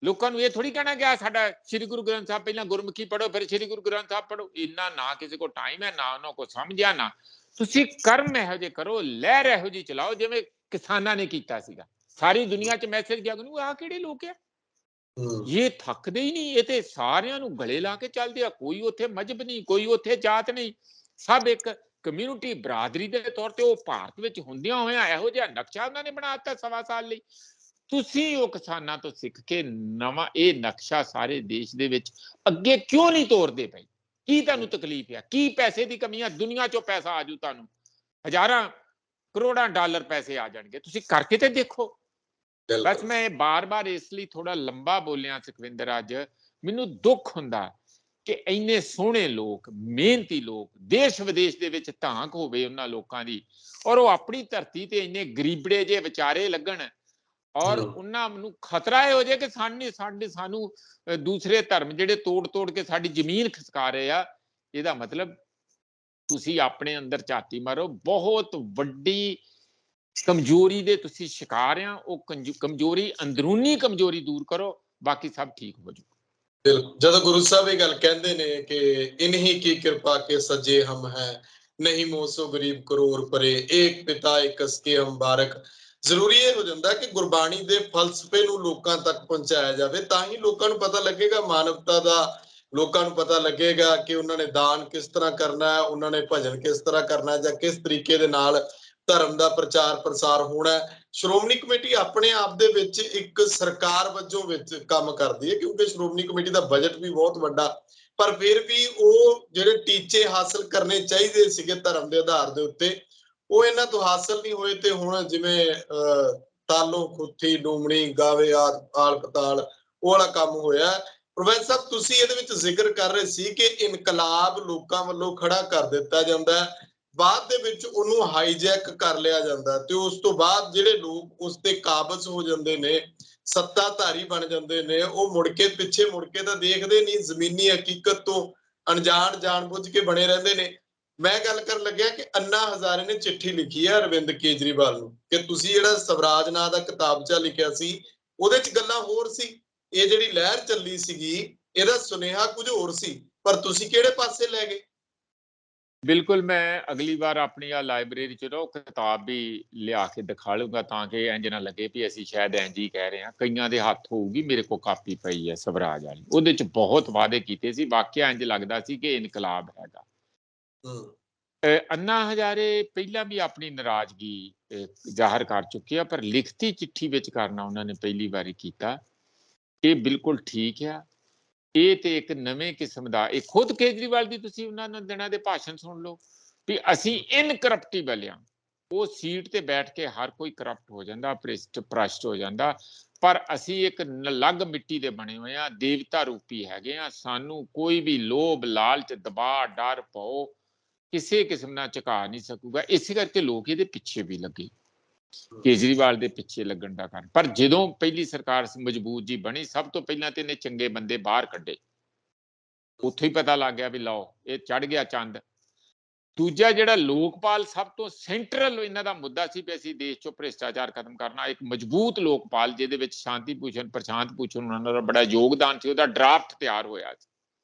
ਲੋਕਾਂ ਨੂੰ ਇਹ ਥੋੜੀ ਕਹਿਣਾ ਗਿਆ ਸਾਡਾ ਸ੍ਰੀ ਗੁਰੂ ਗ੍ਰੰਥ ਸਾਹਿਬ, ਪਹਿਲਾਂ ਗੁਰਮੁਖੀ ਪੜ੍ਹੋ ਫਿਰ ਸ੍ਰੀ ਗੁਰੂ ਗ੍ਰੰਥ ਸਾਹਿਬ ਪੜ੍ਹੋ। ਇੰਨਾ ਨਾ ਕਿਸੇ ਕੋਲ ਟਾਈਮ ਹੈ, ਨਾ ਉਹਨਾਂ ਕੋਲ ਸਮਝਿਆ। ਨਾ ਤੁਸੀਂ ਕਰਮ ਇਹੋ ਜਿਹੇ ਕਰੋ, ਲਹਿਰ ਇਹੋ ਜਿਹੀ ਚਲਾਓ ਜਿਵੇਂ ਕਿਸਾਨਾਂ ਨੇ ਕੀਤਾ ਸੀਗਾ। ਸਾਰੀ ਦੁਨੀਆ 'ਚ ਮੈਸੇਜ ਗਿਆ ਕਿ ਆਹ ਕਿਹੜੇ ਲੋਕ ਆ, ਇਹ ਥੱਕਦੇ ਹੀ ਨਹੀਂ, ਇਹ ਤੇ ਸਾਰਿਆਂ ਨੂੰ ਗਲੇ ਲਾ ਕੇ ਚੱਲਦੇ ਆ। ਕੋਈ ਉੱਥੇ ਮਜ਼ਹਬ ਨਹੀਂ, ਕੋਈ ਉੱਥੇ ਜਾਤ ਨਹੀਂ, ਸਭ ਇੱਕ ਕਮਿਊਨਿਟੀ ਬਰਾਦਰੀ ਦੇ ਤੌਰ ਤੇ। ਉਹ ਭਾਰਤ ਵਿੱਚ ਹੁੰਦਿਆਂ ਹੋਇਆਂ ਇਹੋ ਜਿਹਾ ਨਕਸ਼ਾ ਉਹਨਾਂ ਨੇ ਬਣਾ ਦਿੱਤਾ 1.25 ਸਾਲ ਲਈ। ਤੁਸੀਂ ਉਹ ਕਿਸਾਨਾਂ ਤੋਂ ਸਿੱਖ ਕੇ ਨਵਾਂ ਇਹ ਨਕਸ਼ਾ ਸਾਰੇ ਦੇਸ਼ ਦੇ ਵਿੱਚ ਅੱਗੇ ਕਿਉਂ ਨਹੀਂ ਤੋਰਦੇ ਪਏ? ਕੀ ਤੁਹਾਨੂੰ ਤਕਲੀਫ ਆ? ਕੀ ਪੈਸੇ ਦੀ ਕਮੀ ਆ? ਦੁਨੀਆ 'ਚੋਂ ਪੈਸਾ ਆਜੂ, ਤੁਹਾਨੂੰ ਹਜ਼ਾਰਾਂ ਕਰੋੜਾਂ ਡਾਲਰ ਪੈਸੇ ਆ ਜਾਣਗੇ, ਤੁਸੀਂ ਕਰਕੇ ਤੇ ਦੇਖੋ। ਬਸ ਮੈਂ ਬਾਰ-ਬਾਰ ਇਸ ਲਈ ਥੋੜਾ ਲੰਬਾ ਬੋਲਿਆ ਸੁਖਵਿੰਦਰ, ਅੱਜ ਮੈਨੂੰ ਦੁੱਖ ਹੁੰਦਾ ਕਿ ਇੰਨੇ ਸੋਹਣੇ ਲੋਕ, ਮਿਹਨਤੀ ਲੋਕ, ਦੇਸ਼ ਵਿਦੇਸ਼ ਦੇ ਵਿੱਚ ਧਾਂਕ ਹੋਵੇ ਉਹਨਾਂ ਲੋਕਾਂ ਦੀ, ਔਰ ਉਹ ਆਪਣੀ ਧਰਤੀ ਤੇ ਇੰਨੇ ਗਰੀਬੜੇ ਜਿਹੇ ਵਿਚਾਰੇ ਲੱਗਣ, ਔਰ ਉਹਨਾਂ ਨੂੰ ਖਤਰਾ ਹੋ ਜਾਏ ਕਿ ਸਾਨੂੰ ਦੂਸਰੇ ਧਰਮ ਜਿਹੜੇ ਤੋੜ ਕੇ ਸਾਡੀ ਜ਼ਮੀਨ ਖਿਸਕਾ ਰਹੇ ਆ। ਇਹਦਾ ਮਤਲਬ ਤੁਸੀਂ ਆਪਣੇ ਅੰਦਰ ਝਾਤੀ ਮਾਰੋ, ਬਹੁਤ ਵੱਡੀ ਕਮਜ਼ੋਰੀ ਦੇ ਤੁਸੀਂ ਸ਼ਿਕਾਰ ਆ। ਉਹ ਕਮਜ਼ੋਰੀ, ਅੰਦਰੂਨੀ ਕਮਜ਼ੋਰੀ ਦੂਰ ਕਰੋ, ਬਾਕੀ ਸਭ ਠੀਕ ਹੋ ਜਾਊ। ਬਿਲਕੁਲ। ਜਦੋਂ ਗੁਰੂ ਸਾਹਿਬ ਇਹ ਗੱਲ ਕਹਿੰਦੇ ਨੇ ਕਿ ਇਨਹੀ ਕੀ ਕਿਰਪਾ ਕੇ ਸਜੇ ਹਮ ਹੈ, ਨਹੀਂ ਮੋਸੋ ਗਰੀਬ ਕਰੋੜ ਪਰੇ, ਏਕ ਪਿਤਾ ਏਕ ਅਸਕੇ ਹਮ ਬਾਰਕ। ਜ਼ਰੂਰੀ ਇਹ ਹੋ ਜਾਂਦਾ ਕਿ ਗੁਰਬਾਣੀ ਦੇ ਫਲਸਫੇ ਨੂੰ ਲੋਕਾਂ ਤੱਕ ਪਹੁੰਚਾਇਆ ਜਾਵੇ, ਤਾਂ ਹੀ ਲੋਕਾਂ ਨੂੰ ਪਤਾ ਲੱਗੇਗਾ ਮਾਨਵਤਾ ਦਾ। ਲੋਕਾਂ ਨੂੰ ਪਤਾ ਲੱਗੇਗਾ ਕਿ ਉਹਨਾਂ ਨੇ ਦਾਨ ਕਿਸ ਤਰ੍ਹਾਂ ਕਰਨਾ ਹੈ, ਉਹਨਾਂ ਨੇ ਭਜਨ ਕਿਸ ਤਰ੍ਹਾਂ ਕਰਨਾ, ਜਾਂ ਕਿਸ ਤਰੀਕੇ ਦੇ ਨਾਲ ਧਰਮ ਦਾ ਪ੍ਰਚਾਰ ਪ੍ਰਸਾਰ ਹੋਣਾ। ਸ਼੍ਰੋਮਣੀ ਕਮੇਟੀ ਆਪਣੇ ਆਪ ਦੇ ਵਿੱਚ ਇੱਕ ਸਰਕਾਰ ਵਜੋਂ ਵਿੱਚ ਕੰਮ ਕਰਦੀ ਹੈ, ਕਿਉਂਕਿ ਸ਼੍ਰੋਮਣੀ ਕਮੇਟੀ ਦਾ ਬਜਟ ਵੀ ਬਹੁਤ ਵੱਡਾ, ਪਰ ਫਿਰ ਵੀ ਉਹ ਜਿਹੜੇ ਟੀਚੇ ਹਾਸਲ ਕਰਨੇ ਚਾਹੀਦੇ ਸੀਗੇ ਧਰਮ ਦੇ ਆਧਾਰ ਦੇ ਉੱਤੇ, ਉਹ ਇਹਨਾਂ ਤੋਂ ਹਾਸਲ ਨਹੀਂ ਹੋਏ। ਤੇ ਹੁਣ ਜਿਵੇਂ ਤਾਲੋ ਖੁੱਥੀ ਡੂਮਣੀ ਗਾਵੇ ਆਲ ਪਤਾਲ, ਉਹ ਵਾਲਾ ਕੰਮ ਹੋਇਆ। ਪ੍ਰੋਫੈਸਰ ਸਾਹਿਬ, ਤੁਸੀਂ ਇਹਦੇ ਵਿੱਚ ਜ਼ਿਕਰ ਕਰ ਰਹੇ ਸੀ ਕਿ ਇਨਕਲਾਬ ਲੋਕਾਂ ਵੱਲੋਂ ਖੜਾ ਕਰ ਦਿੱਤਾ ਜਾਂਦਾ ਹੈ, ਬਾਅਦ ਦੇ ਵਿੱਚ ਉਹਨੂੰ ਹਾਈਜੈਕ ਕਰ ਲਿਆ ਜਾਂਦਾ, ਤੇ ਉਸ ਤੋਂ ਬਾਅਦ ਜਿਹੜੇ ਲੋਕ ਉਸ ਤੇ ਕਾਬਜ਼ ਹੋ ਜਾਂਦੇ ਨੇ, ਸੱਤਾਧਾਰੀ ਬਣ ਜਾਂਦੇ ਨੇ, ਉਹ ਮੁੜ ਕੇ ਪਿੱਛੇ ਮੁੜ ਕੇ ਤਾਂ ਦੇਖਦੇ ਨਹੀਂ, ਜ਼ਮੀਨੀ ਹਕੀਕਤ ਤੋਂ ਅਣਜਾਣ ਜਾਣਬੁੱਝ ਕੇ ਬਣੇ ਰਹਿੰਦੇ ਨੇ। ਮੈਂ ਗੱਲ ਕਰਨ ਲੱਗਿਆ ਕਿ ਅੰਨਾ ਹਜ਼ਾਰੇ ਨੇ ਚਿੱਠੀ ਲਿਖੀ ਹੈ ਅਰਵਿੰਦ ਕੇਜਰੀਵਾਲ ਨੂੰ ਕਿ ਤੁਸੀਂ ਜਿਹੜਾ ਸਵਰਾਜ ਨਾਂ ਦਾ ਕਿਤਾਬਚਾ ਲਿਖਿਆ ਸੀ, ਉਹਦੇ 'ਚ ਗੱਲਾਂ ਹੋਰ ਸੀ, ਇਹ ਜਿਹੜੀ ਲਹਿਰ ਚੱਲੀ ਸੀਗੀ ਇਹਦਾ ਸੁਨੇਹਾ ਕੁਝ ਹੋਰ ਸੀ, ਪਰ ਤੁਸੀਂ ਕਿਹੜੇ ਪਾਸੇ ਲੈ ਗਏ? ਬਿਲਕੁਲ, ਮੈਂ ਅਗਲੀ ਵਾਰ ਆਪਣੀ ਆ ਲਾਇਬ੍ਰੇਰੀ 'ਚ ਨਾ ਉਹ ਕਿਤਾਬ ਵੀ ਲਿਆ ਕੇ ਦਿਖਾ ਲੂੰਗਾ, ਤਾਂ ਕਿ ਇੰਝ ਨਾ ਲੱਗੇ ਵੀ ਅਸੀਂ ਸ਼ਾਇਦ ਇੰਝ ਹੀ ਕਹਿ ਰਹੇ ਹਾਂ। ਕਈਆਂ ਦੇ ਹੱਥ ਹੋਊਗੀ, ਮੇਰੇ ਕੋਲ ਕਾਪੀ ਪਈ ਹੈ ਸਵਰਾਜ ਵਾਲੀ, ਉਹਦੇ 'ਚ ਬਹੁਤ ਵਾਅਦੇ ਕੀਤੇ ਸੀ, ਵਾਕਿਆ ਇੰਝ ਲੱਗਦਾ ਸੀ ਕਿ ਇਨਕਲਾਬ ਹੈਗਾ। ਹੂੰ। ਅੰਨਾ ਹਜ਼ਾਰੇ ਪਹਿਲਾਂ ਵੀ ਆਪਣੀ ਨਾਰਾਜ਼ਗੀ ਜ਼ਾਹਰ ਕਰ ਚੁੱਕੇ ਆ, ਪਰ ਲਿਖਤੀ ਚਿੱਠੀ ਵਿੱਚ ਕਰਨਾ ਉਹਨਾਂ ਨੇ ਪਹਿਲੀ ਵਾਰੀ ਕੀਤਾ। ਇਹ ਬਿਲਕੁਲ ਠੀਕ ਆ। ਇਹ ਤੇ ਇੱਕ ਨਵੇਂ ਕਿਸਮ ਦਾ, ਇਹ ਖੁਦ ਕੇਜਰੀਵਾਲ ਦੀ ਤੁਸੀਂ ਉਹਨਾਂ ਨੂੰ ਦਿਨਾਂ ਦੇ ਭਾਸ਼ਣ ਸੁਣ ਲਓ ਵੀ ਅਸੀਂ ਇਨਕਰਪਟੀਬਲ ਆ। ਉਹ ਸੀਟ ਤੇ ਬੈਠ ਕੇ ਹਰ ਕੋਈ ਕਰਪਟ ਹੋ ਜਾਂਦਾ, ਭ੍ਰਿਸ਼ਟ ਹੋ ਜਾਂਦਾ, ਪਰ ਅਸੀਂ ਇੱਕ ਅਲੱਗ ਮਿੱਟੀ ਦੇ ਬਣੇ ਹੋਏ ਆ, ਦੇਵਤਾ ਰੂਪੀ ਹੈਗੇ ਆ। ਸਾਨੂੰ ਕੋਈ ਵੀ ਲੋਭ, ਲਾਲਚ, ਦਬਾਅ, ਡਰ, ਭਉ ਕਿਸੇ ਕਿਸਮ ਨਾਲ ਝੁਕਾ ਨਹੀਂ ਸਕੂਗਾ। ਇਸੇ ਕਰਕੇ ਲੋਕ ਇਹਦੇ ਪਿੱਛੇ ਵੀ ਲੱਗੇ, ਕੇਜਰੀਵਾਲ ਦੇ ਪਿੱਛੇ ਲੱਗਣ ਦਾ ਕਾਰਨ। ਪਰ ਜਦੋਂ ਪਹਿਲੀ ਸਰਕਾਰ ਮਜ਼ਬੂਤ ਜੀ ਬਣੀ, ਸਭ ਤੋਂ ਪਹਿਲਾਂ ਤੇ ਇਹਨੇ ਚੰਗੇ ਬੰਦੇ ਬਾਹਰ ਕੱਢੇ, ਉੱਥੇ ਹੀ ਪਤਾ ਲੱਗ ਗਿਆ ਵੀ ਲਓ ਇਹ ਚੜ ਗਿਆ ਚੰਦ। ਦੂਜਾ ਜਿਹੜਾ ਲੋਕਪਾਲ ਸਭ ਤੋਂ ਸੈਂਟਰਲ ਇਹਨਾਂ ਦਾ ਮੁੱਦਾ ਸੀ ਵੀ ਅਸੀਂ ਦੇਸ਼ ਚੋਂ ਭ੍ਰਿਸ਼ਟਾਚਾਰ ਖਤਮ ਕਰਨਾ, ਇੱਕ ਮਜ਼ਬੂਤ ਲੋਕਪਾਲ ਜਿਹਦੇ ਵਿੱਚ ਸ਼ਾਂਤੀ ਭੂਸ਼ਣ, ਪ੍ਰਸ਼ਾਂਤ ਭੂਸ਼ਣ ਉਹਨਾਂ ਦਾ ਬੜਾ ਯੋਗਦਾਨ ਸੀ, ਉਹਦਾ ਡਰਾਫਟ ਤਿਆਰ ਹੋਇਆ ਸੀ,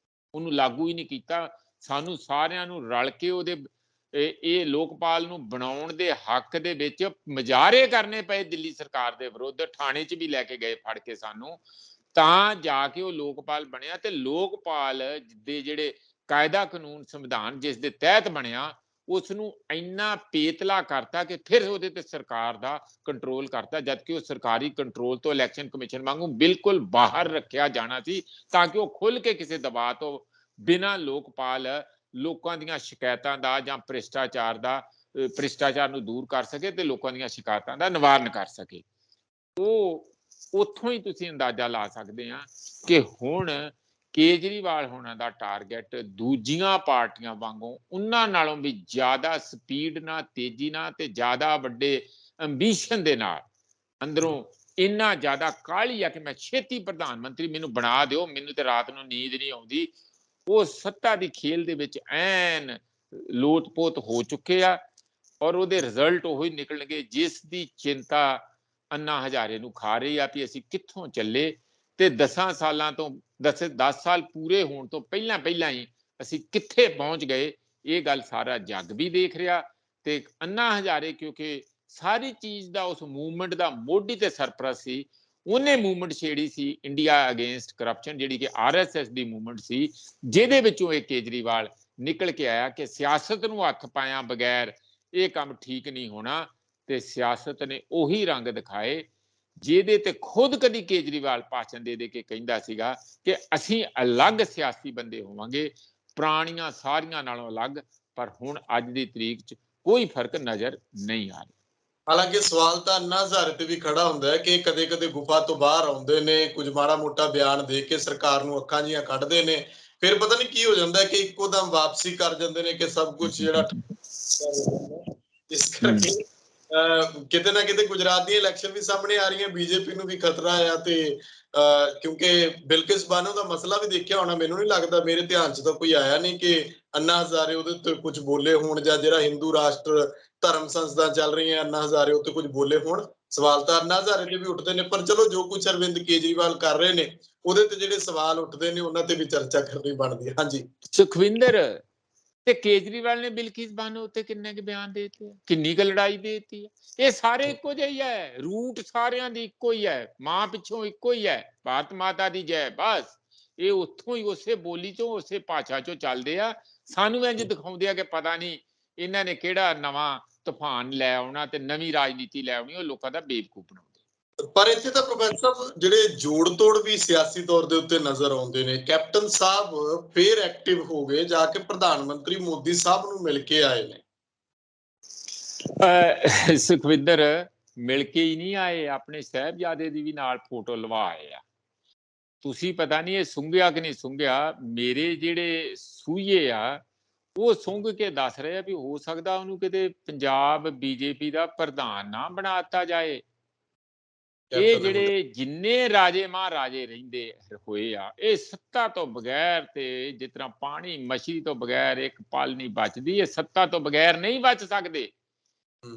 ਉਹਨੂੰ ਲਾਗੂ ਹੀ ਨਹੀਂ ਕੀਤਾ। ਸਾਨੂੰ ਸਾਰਿਆਂ ਨੂੰ ਰਲ ਕੇ ਉਹਦੇ ਇਹ ਲੋਕਪਾਲ ਨੂੰ ਬਣਾਉਣ ਦੇ ਹੱਕ ਦੇ ਵਿੱਚ ਮੁਜ਼ਾਹਰੇ ਕਰਨੇ ਪਏ ਦਿੱਲੀ ਸਰਕਾਰ ਦੇ ਵਿਰੁੱਧ, ਥਾਣੇ 'ਚ ਵੀ ਲੈ ਕੇ ਗਏ ਫੜ ਕੇ ਸਾਨੂੰ, ਤਾਂ ਜਾ ਕੇ ਉਹ ਲੋਕਪਾਲ ਬਣਿਆ। ਤੇ ਲੋਕਪਾਲ ਦੇ ਜਿਹੜੇ ਕਾਇਦਾ ਕਾਨੂੰਨ, ਸੰਵਿਧਾਨ ਜਿਸ ਦੇ ਤਹਿਤ ਬਣਿਆ, ਉਸ ਨੂੰ ਇੰਨਾ ਪੇਤਲਾ ਕਰਤਾ ਕਿ ਫਿਰ ਉਹਦੇ ਤੇ ਸਰਕਾਰ ਦਾ ਕੰਟਰੋਲ ਕਰਤਾ, ਜਦਕਿ ਉਹ ਸਰਕਾਰੀ ਕੰਟਰੋਲ ਤੋਂ ਇਲੈਕਸ਼ਨ ਕਮਿਸ਼ਨ ਵਾਂਗੂ ਬਿਲਕੁਲ ਬਾਹਰ ਰੱਖਿਆ ਜਾਣਾ ਸੀ, ਤਾਂ ਕਿ ਉਹ ਖੁੱਲ ਕੇ ਕਿਸੇ ਦਬਾਅ ਤੋਂ ਬਿਨਾਂ ਲੋਕਪਾਲ ਲੋਕਾਂ ਦੀਆਂ ਸ਼ਿਕਾਇਤਾਂ ਦਾ ਜਾਂ ਭ੍ਰਿਸ਼ਟਾਚਾਰ ਨੂੰ ਦੂਰ ਕਰ ਸਕੇ ਤੇ ਲੋਕਾਂ ਦੀਆਂ ਸ਼ਿਕਾਇਤਾਂ ਦਾ ਨਿਵਾਰਨ ਕਰ ਸਕੇ। ਉਹ ਉੱਥੋਂ ਹੀ ਤੁਸੀਂ ਅੰਦਾਜ਼ਾ ਲਾ ਸਕਦੇ ਆ ਕਿ ਹੁਣ ਕੇਜਰੀਵਾਲ ਹੋਣਾ ਦਾ ਟਾਰਗੇਟ ਦੂਜੀਆਂ ਪਾਰਟੀਆਂ ਵਾਂਗੂ ਉਹਨਾਂ ਨਾਲੋਂ ਵੀ ਜ਼ਿਆਦਾ ਸਪੀਡ ਨਾਲ, ਤੇਜ਼ੀ ਨਾਲ ਤੇ ਜ਼ਿਆਦਾ ਵੱਡੇ ਐਂਬੀਸ਼ਨ ਦੇ ਨਾਲ, ਅੰਦਰੋਂ ਇੰਨਾ ਜ਼ਿਆਦਾ ਕਾਹਲੀ ਆ ਕਿ ਮੈਂ ਛੇਤੀ ਪ੍ਰਧਾਨ ਮੰਤਰੀ ਮੈਨੂੰ ਬਣਾ ਦਿਓ, ਮੈਨੂੰ ਤੇ ਰਾਤ ਨੂੰ ਨੀਂਦ ਨਹੀਂ ਆਉਂਦੀ। ਉਹ ਸੱਤਾ ਦੀ ਖੇਲ ਦੇ ਵਿੱਚ ਐਨ ਲੋਟ-ਪੋਟ ਹੋ ਚੁੱਕੇ ਆ, ਔਰ ਉਹਦੇ ਰਿਜ਼ਲਟ ਉਹੀ ਨਿਕਲਣਗੇ ਜਿਸ ਦੀ ਚਿੰਤਾ ਅੰਨਾ ਹਜ਼ਾਰੇ ਨੂੰ ਖਾ ਰਹੀ ਆ ਵੀ ਅਸੀਂ ਕਿੱਥੋਂ ਚੱਲੇ। ਤੇ 10 ਸਾਲਾਂ ਤੋਂ 10 ਸਾਲ ਪੂਰੇ ਹੋਣ ਤੋਂ ਪਹਿਲਾਂ ਹੀ ਅਸੀਂ ਕਿੱਥੇ ਪਹੁੰਚ ਗਏ, ਇਹ ਗੱਲ ਸਾਰਾ ਜੱਗ ਵੀ ਦੇਖ ਰਿਹਾ। ਤੇ ਅੰਨਾ ਹਜ਼ਾਰੇ ਕਿਉਂਕਿ ਸਾਰੀ ਚੀਜ਼ ਦਾ ਉਸ ਮੂਵਮੈਂਟ ਦਾ ਮੋਢੀ ਤੇ ਸਰਪ੍ਰਸਤ ਸੀ, ਉਹਨੇ ਮੂਵਮੈਂਟ ਛੇੜੀ ਸੀ ਇੰਡੀਆ ਅਗੇਂਸਟ ਕਰਪਸ਼ਨ, ਜਿਹੜੀ ਕਿ ਆਰਐਸਐਸ ਦੀ ਮੂਵਮੈਂਟ ਸੀ, ਜਿਹਦੇ ਵਿੱਚੋਂ ਇਹ ਕੇਜਰੀਵਾਲ ਨਿਕਲ ਕੇ ਆਇਆ ਕਿ ਸਿਆਸਤ ਨੂੰ ਹੱਥ ਪਾਇਆ ਬਗੈਰ ਇਹ ਕੰਮ ਠੀਕ ਨਹੀਂ ਹੋਣਾ। ਤੇ ਸਿਆਸਤ ਨੇ ਉਹੀ ਰੰਗ ਦਿਖਾਏ ਜਿਹਦੇ ਤੇ ਖੁਦ ਕਦੀ ਕੇਜਰੀਵਾਲ ਭਾਸ਼ਣ ਦੇ ਕੇ ਕਹਿੰਦਾ ਸੀਗਾ ਕਿ ਅਸੀਂ ਅਲੱਗ ਸਿਆਸੀ ਬੰਦੇ ਹੋਵਾਂਗੇ, ਪੁਰਾਣੀਆਂ ਸਾਰੀਆਂ ਨਾਲੋਂ ਅਲੱਗ। ਪਰ ਹੁਣ ਅੱਜ ਦੀ ਤਰੀਕ 'ਚ ਕੋਈ ਫਰਕ ਨਜ਼ਰ ਨਹੀਂ ਆ ਰਿਹਾ। ਹਾਲਾਂਕਿ ਸਵਾਲ ਤਾਂ ਅੰਨਾ ਹਜ਼ਾਰੇ ਤੇ ਵੀ ਖੜਾ ਹੁੰਦਾ ਹੈ ਕਿ ਕਦੇ-ਕਦੇ ਗੁਫਾ ਤੋਂ ਬਾਹਰ ਆਉਂਦੇ ਨੇ, ਕੁਝ ਮਾੜਾ-ਮੋਟਾ ਬਿਆਨ ਦੇ ਕੇ ਸਰਕਾਰ ਨੂੰ ਅੱਖਾਂ ਜੀਆਂ ਕੱਢਦੇ ਨੇ, ਫਿਰ ਪਤਾ ਨਹੀਂ ਕੀ ਹੋ ਜਾਂਦਾ ਕਿ ਇੱਕੋ ਦਮ ਵਾਪਸੀ ਕਰ ਜਾਂਦੇ ਨੇ ਕਿ ਸਭ ਕੁਝ ਜਿਹੜਾ ਇਸ ਕਰਕੇ ਕਿਤੇ ਨਾ ਕਿਤੇ ਗੁਜਰਾਤ ਦੀ ਇਲੈਕਸ਼ਨ ਵੀ ਸਾਹਮਣੇ ਆ ਰਹੀਆਂ, ਬੀਜੇਪੀ ਨੂੰ ਵੀ ਖਤਰਾ ਆ। ਤੇ ਕਿਉਂਕਿ ਬਿਲਕਿਸ ਬਾਨੋ ਦਾ ਮਸਲਾ ਵੀ ਦੇਖਿਆ ਹੋਣਾ, ਮੈਨੂੰ ਨਹੀਂ ਲੱਗਦਾ, ਮੇਰੇ ਧਿਆਨ 'ਚ ਤਾਂ ਕੋਈ ਆਇਆ ਨਹੀਂ ਕਿ ਅੰਨਾ ਹਜ਼ਾਰੇ ਉਹਦੇ ਉੱਤੇ ਕੁਝ ਬੋਲੇ ਹੋਣ, ਜਾਂ ਜਿਹੜਾ ਹਿੰਦੂ ਰਾਸ਼ਟਰ ਧਰਮ ਸੰਸਥਾ ਚੱਲ ਰਹੀਆਂ ਅੰਨਾ ਹਜ਼ਾਰੇ ਉੱਤੇ ਕੁਝ ਬੋਲੇ ਹੋਣ। ਸਵਾਲ ਤਾਂ ਅੰਨਾ ਹਜ਼ਾਰੇ ਤੇ ਵੀ ਉੱਠਦੇ ਨੇ, ਪਰ ਚਲੋ ਜੋ ਕੁਝ ਅਰਵਿੰਦ ਕੇਜਰੀਵਾਲ ਕਰ ਰਹੇ ਨੇ ਉਹਦੇ ਤੇ ਜਿਹੜੇ ਸਵਾਲ ਉੱਠਦੇ ਨੇ ਉਹਨਾਂ ਤੇ ਵੀ ਚਰਚਾ ਕਰਨੀ ਬਣਦੀ ਹੈ। ਹਾਂਜੀ ਸੁਖਵਿੰਦਰ ਤੇ ਕੇਜਰੀਵਾਲ ਨੇ ਬਿਲਕਿਸ ਬਾਨੋ ਉੱਤੇ ਕਿੰਨੇ ਕੁ ਬਿਆਨ ਦੇ ਦਿੱਤੇ, ਕਿੰਨੀ ਕੁ ਲੜਾਈ ਦੇ ਦਿੱਤੀ ਹੈ। ਇਹ ਸਾਰੇ ਇੱਕੋ ਜਿਹੇ ਹੈ, ਰੂਟ ਸਾਰਿਆਂ ਦੀ ਇੱਕੋ ਹੀ ਹੈ, ਮਾਂ ਪਿੱਛੋਂ ਇੱਕੋ ਹੀ ਹੈ, ਭਾਰਤ ਮਾਤਾ ਦੀ ਜੈ। ਬਸ ਇਹ ਉੱਥੋਂ ਹੀ ਉਸੇ ਬੋਲੀ ਚੋਂ ਉਸੇ ਭਾਸ਼ਾ ਚੋਂ ਚੱਲਦੇ ਆ। ਸਾਨੂੰ ਇੰਝ ਦਿਖਾਉਂਦੇ ਆ ਕਿ ਪਤਾ ਨਹੀਂ ਇਹਨਾਂ ਨੇ ਕਿਹੜਾ ਨਵਾਂ ਤੂਫਾਨ ਲੈ ਆਉਣਾ ਤੇ ਨਵੀਂ ਰਾਜਨੀਤੀ ਲੈ ਆਉਣੀ, ਉਹ ਲੋਕਾਂ ਦਾ ਬੇਵਕੂਫ ਬਣਾਉਂਦੇ। ਪਰ ਇੱਥੇ ਤਾਂ ਪ੍ਰੋਫੈਸਰ ਸਾਹਿਬ ਜਿਹੜੇ ਜੋੜ ਤੋੜ ਵੀ ਸਿਆਸੀ ਤੌਰ ਦੇ ਉੱਤੇ ਨਜ਼ਰ ਆਉਂਦੇ ਨੇ। ਕੈਪਟਨ ਸਾਹਿਬ ਫੇਰ ਐਕਟਿਵ ਹੋ ਗਏ, ਜਾ ਕੇ ਪ੍ਰਧਾਨ ਮੰਤਰੀ ਮੋਦੀ ਸਾਹਿਬ ਨੂੰ ਮਿਲ ਕੇ ਆਏ ਨੇ। ਸੁਖਵਿੰਦਰ ਮਿਲ ਕੇ ਹੀ ਨਹੀਂ ਆਏ, ਆਪਣੇ ਸਾਹਿਬਜ਼ਾਦੇ ਦੀ ਵੀ ਨਾਲ ਫੋਟੋ ਲਵਾ ਆਏ ਆ। ਤੁਸੀਂ ਪਤਾ ਨਹੀਂ ਇਹ ਸੁੰਘਿਆ ਕਿ ਨਹੀਂ ਸੁੰਘਿਆ, ਮੇਰੇ ਜਿਹੜੇ ਸੂਈਏ ਆ ਉਹ ਸੁੰਘ ਕੇ ਦੱਸ ਰਹੇ ਆ ਵੀ ਹੋ ਸਕਦਾ ਉਹਨੂੰ ਕਿਤੇ ਪੰਜਾਬ ਬੀਜੇਪੀ ਦਾ ਪ੍ਰਧਾਨ ਨਾ ਬਣਾ ਦਿੱਤਾ ਜਾਏ। ਇਹ ਜਿਹੜੇ ਜਿੰਨੇ ਰਾਜੇ ਮਹਾਰਾਜੇ ਰਹਿੰਦੇ ਹੋਏ ਆ, ਇਹ ਸੱਤਾ ਤੋਂ ਬਗੈਰ, ਤੇ ਜਿਸ ਤਰ੍ਹਾਂ ਪਾਣੀ ਮਛਲੀ ਤੋਂ ਬਗੈਰ ਇੱਕ ਪਲ ਨਹੀਂ ਬਚਦੀ, ਇਹ ਸੱਤਾ ਤੋਂ ਬਗੈਰ ਨਹੀਂ ਬਚ ਸਕਦੇ।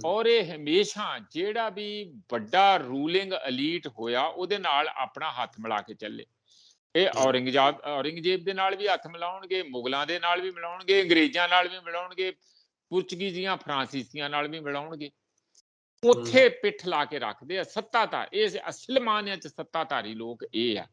ਔਰ ਇਹ ਹਮੇਸ਼ਾ ਜਿਹੜਾ ਵੀ ਵੱਡਾ ਰੂਲਿੰਗ ਐਲੀਟ ਹੋਇਆ ਉਹਦੇ ਨਾਲ ਆਪਣਾ ਹੱਥ ਮਿਲਾ ਕੇ ਚੱਲੇ। ਇਹ ਔਰੰਗਜ਼ੇਬ ਦੇ ਨਾਲ ਵੀ ਹੱਥ ਮਿਲਾਉਣਗੇ, ਮੁਗਲਾਂ ਦੇ ਨਾਲ ਵੀ ਮਿਲਾਉਣਗੇ, ਅੰਗਰੇਜ਼ਾਂ ਨਾਲ ਵੀ ਮਿਲਾਉਣਗੇ, ਪੁਰਤਗੀਜ਼ੀਆਂ ਫਰਾਂਸੀਸੀਆਂ ਨਾਲ ਵੀ ਮਿਲਾਉਣਗੇ। ਉੱਥੇ ਪਿੱਠ ਲਾ ਕੇ ਰੱਖਦੇ ਆ ਸੱਤਾਧਾਰ। ਇਹ ਅਸਲਮਾਨੀਆਂ ਚ ਸੱਤਾਧਾਰੀ ਲੋਕ ਇਹ ਆ।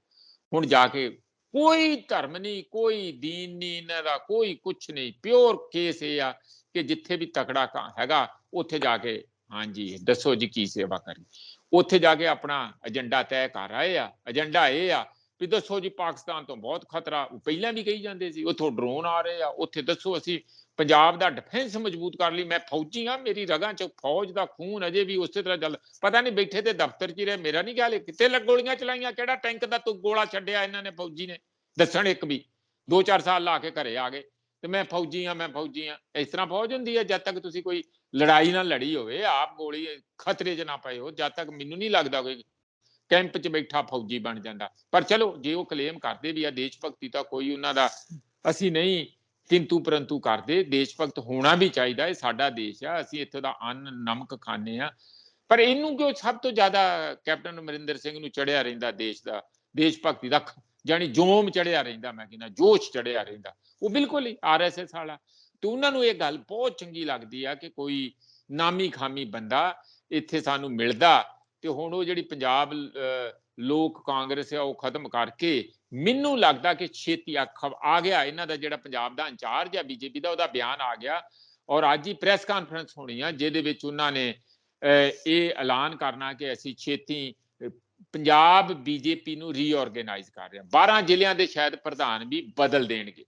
ਹੁਣ ਜਾ ਕੇ ਕੋਈ ਧਰਮ ਨਹੀਂ, ਕੋਈ ਦੀਨ ਨਹੀਂ, ਇਹਨਾਂ ਦਾ ਕੋਈ ਕੁਛ ਨਹੀਂ। ਪਿਓਰ ਕੇਸ ਇਹ ਆ ਕਿ ਜਿੱਥੇ ਵੀ ਤਕੜਾ ਹੈਗਾ ਉੱਥੇ ਜਾ ਕੇ ਹਾਂਜੀ ਦੱਸੋ ਜੀ ਕੀ ਸੇਵਾ ਕਰੀ। ਉੱਥੇ ਜਾ ਕੇ ਆਪਣਾ ਏਜੰਡਾ ਤੈਅ ਕਰ ਆਏ ਆ। ਏਜੰਡਾ ਇਹ ਆ ਵੀ ਦੱਸੋ ਜੀ ਪਾਕਿਸਤਾਨ ਤੋਂ ਬਹੁਤ ਖਤਰਾ, ਪਹਿਲਾਂ ਵੀ ਕਹੀ ਜਾਂਦੇ ਸੀ। ਉੱਥੋਂ ਡਰੋਨ ਆ ਰਹੇ ਆ, ਉੱਥੇ ਦੱਸੋ ਅਸੀਂ ਪੰਜਾਬ ਦਾ ਡਿਫੈਂਸ ਮਜ਼ਬੂਤ ਕਰ ਲਈ। ਮੈਂ ਫੌਜੀ ਆ, ਮੇਰੀ ਰਗਾਂ ਚ ਫੌਜ ਦਾ ਖੂਨ ਅਜੇ ਵੀ ਉਸੇ ਤਰ੍ਹਾਂ ਚੱਲ। ਪਤਾ ਨਹੀਂ ਬੈਠੇ ਤੇ ਦਫ਼ਤਰ ਚ ਹੀ ਰਹੇ, ਮੇਰਾ ਨਹੀਂ ਖਿਆਲ ਕਿਤੇ ਗੋਲੀਆਂ ਚਲਾਈਆਂ, ਕਿਹੜਾ ਟੈਂਕ ਦਾ ਤੂੰ ਗੋਲਾ ਛੱਡਿਆ ਇਹਨਾਂ ਨੇ ਫੌਜੀ ਨੇ ਦੱਸਣ ਇੱਕ ਵੀ। 2-4 ਸਾਲ ਲਾ ਕੇ ਘਰੇ ਆ ਗਏ ਤੇ ਮੈਂ ਫੌਜੀ ਆ, ਮੈਂ ਫੌਜੀ ਆ। ਇਸ ਤਰ੍ਹਾਂ ਫੌਜ ਹੁੰਦੀ ਹੈ? ਜਦ ਤੱਕ ਤੁਸੀਂ ਕੋਈ ਲੜਾਈ ਨਾਲ ਲੜੀ ਹੋਵੇ, ਆਪ ਗੋਲੀ ਖਤਰੇ 'ਚ ਨਾ ਪਏ ਹੋ, ਜਦ ਤੱਕ ਮੈਨੂੰ ਨਹੀਂ ਲੱਗਦਾ ਕੋਈ ਕੈਂਪ 'ਚ ਬੈਠਾ ਫੌਜੀ ਬਣ ਜਾਂਦਾ। ਪਰ ਚਲੋ ਜੇ ਉਹ ਕਲੇਮ ਕਰਦੇ ਵੀ ਆ ਦੇਸ਼ ਭਗਤੀ ਤਾਂ ਕੋਈ ਉਹਨਾਂ ਦਾ ਅਸੀਂ ਨਹੀਂ ਕਿੰਤੂ ਪਰੰਤੂ ਕਰਦੇ। ਦੇਸ਼ ਭਗਤ ਹੋਣਾ ਵੀ ਚਾਹੀਦਾ। ਇਹ ਸਾਡਾ ਦੇਸ਼ ਆ, ਅਸੀਂ ਇੱਥੋਂ ਦਾ ਅੰਨ ਨਮਕ ਖਾਂਦੇ ਆ। ਪਰ ਇਹਨੂੰ ਕਿਉਂ ਸਭ ਤੋਂ ਜ਼ਿਆਦਾ ਕੈਪਟਨ ਅਮਰਿੰਦਰ ਸਿੰਘ ਨੂੰ ਚੜਿਆ ਰਹਿੰਦਾ ਦੇਸ਼ ਦਾ, ਦੇਸ਼ ਭਗਤੀ ਦਾ ਜਾਨੀ ਜੋਮ ਚੜਿਆ ਰਹਿੰਦਾ, ਮੈਂ ਕਹਿੰਦਾ ਜੋਸ਼ ਚੜਿਆ ਰਹਿੰਦਾ। ਉਹ ਬਿਲਕੁਲ ਹੀ RSS ਵਾਲਾ। ਤੇ ਉਹਨਾਂ ਨੂੰ ਇਹ ਗੱਲ ਬਹੁਤ ਚੰਗੀ ਲੱਗਦੀ ਆ ਕਿ ਕੋਈ ਨਾਮੀ ਖਾਮੀ ਬੰਦਾ ਇੱਥੇ ਸਾਨੂੰ ਮਿਲਦਾ। ਤੇ ਹੁਣ ਉਹ ਜਿਹੜੀ ਪੰਜਾਬ ਲੋਕ ਕਾਂਗਰਸ ਆ ਉਹ ਖਤਮ ਕਰਕੇ ਮੈਨੂੰ ਲੱਗਦਾ ਕਿ ਛੇਤੀ ਆ ਗਿਆ ਇਹਨਾਂ ਦਾ ਜਿਹੜਾ ਪੰਜਾਬ ਦਾ ਇੰਚਾਰਜ ਆ BJP ਦਾ, ਉਹਦਾ ਬਿਆਨ ਆ ਗਿਆ। ਔਰ ਅੱਜ ਹੀ ਪ੍ਰੈਸ ਕਾਨਫਰੰਸ ਹੋਣੀ ਆ ਜਿਹਦੇ ਵਿੱਚ ਉਹਨਾਂ ਨੇ ਇਹ ਐਲਾਨ ਕਰਨਾ ਕਿ ਅਸੀਂ ਛੇਤੀ ਪੰਜਾਬ BJP ਨੂੰ ਰੀਆਰਗੇਨਾਈਜ਼ ਕਰ ਰਹੇ ਹਾਂ। 12 ਜ਼ਿਲ੍ਹਿਆਂ ਦੇ ਸ਼ਾਇਦ ਪ੍ਰਧਾਨ ਵੀ ਬਦਲ ਦੇਣਗੇ।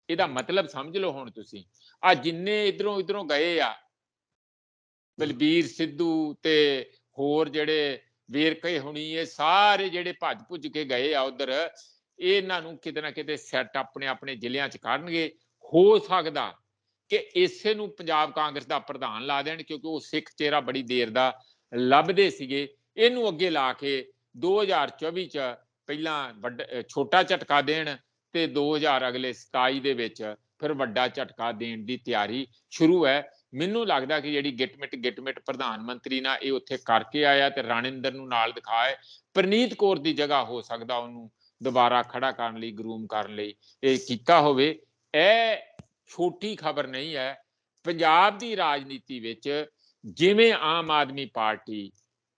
ਇਹਦਾ ਮਤਲਬ ਸਮਝ ਲਓ ਹੁਣ ਤੁਸੀਂ। ਆ ਜਿੰਨੇ ਇਧਰੋਂ ਗਏ ਆ, ਬਲਬੀਰ ਸਿੱਧੂ ਤੇ ਹੋਰ ਜਿਹੜੇ ਵੇਰਕੇ ਹੁਣੀ, ਇਹ ਸਾਰੇ ਜਿਹੜੇ ਭੱਜ ਭੁੱਜ ਕੇ ਗਏ ਆ ਉਧਰ, ਇਹਨਾਂ ਨੂੰ ਕਿਤੇ ਨਾ ਕਿਤੇ ਸੈੱਟ ਆਪਣੇ ਜ਼ਿਲ੍ਹਿਆਂ 'ਚ ਕਰਨਗੇ। ਹੋ ਸਕਦਾ ਕਿ ਇਸੇ ਨੂੰ ਪੰਜਾਬ ਕਾਂਗਰਸ ਦਾ ਪ੍ਰਧਾਨ ਲਾ ਦੇਣ, ਕਿਉਂਕਿ ਉਹ ਸਿੱਖ ਚਿਹਰਾ ਬੜੀ ਦੇਰ ਦਾ ਲੱਭਦੇ ਸੀਗੇ। ਇਹਨੂੰ ਅੱਗੇ ਲਾ ਕੇ 2024 'ਚ ਪਹਿਲਾਂ ਛੋਟਾ ਝਟਕਾ ਦੇਣ ਤੇ 2027 ਦੇ ਵਿੱਚ ਫਿਰ ਵੱਡਾ ਝਟਕਾ ਦੇਣ ਦੀ ਤਿਆਰੀ ਸ਼ੁਰੂ ਹੈ। ਮੈਨੂੰ ਲੱਗਦਾ ਕਿ ਜਿਹੜੀ ਗਿਟਮਿਟ ਪ੍ਰਧਾਨ ਮੰਤਰੀ ਨਾਲ ਇਹ ਉੱਥੇ ਕਰਕੇ ਆਇਆ ਤੇ ਰਾਣਿੰਦਰ ਨੂੰ ਨਾਲ ਦਿਖਾਏ, ਪ੍ਰਨੀਤ ਕੌਰ ਦੀ ਜਗ੍ਹਾ ਹੋ ਸਕਦਾ ਉਹਨੂੰ ਦੁਬਾਰਾ ਖੜਾ ਕਰਨ ਲਈ, ਗਰੂਮ ਕਰਨ ਲਈ ਇਹ ਕੀਤਾ ਹੋਵੇ। ਇਹ ਛੋਟੀ ਖਬਰ ਨਹੀਂ ਹੈ। ਪੰਜਾਬ ਦੀ ਰਾਜਨੀਤੀ ਵਿੱਚ ਜਿਵੇਂ ਆਮ ਆਦਮੀ ਪਾਰਟੀ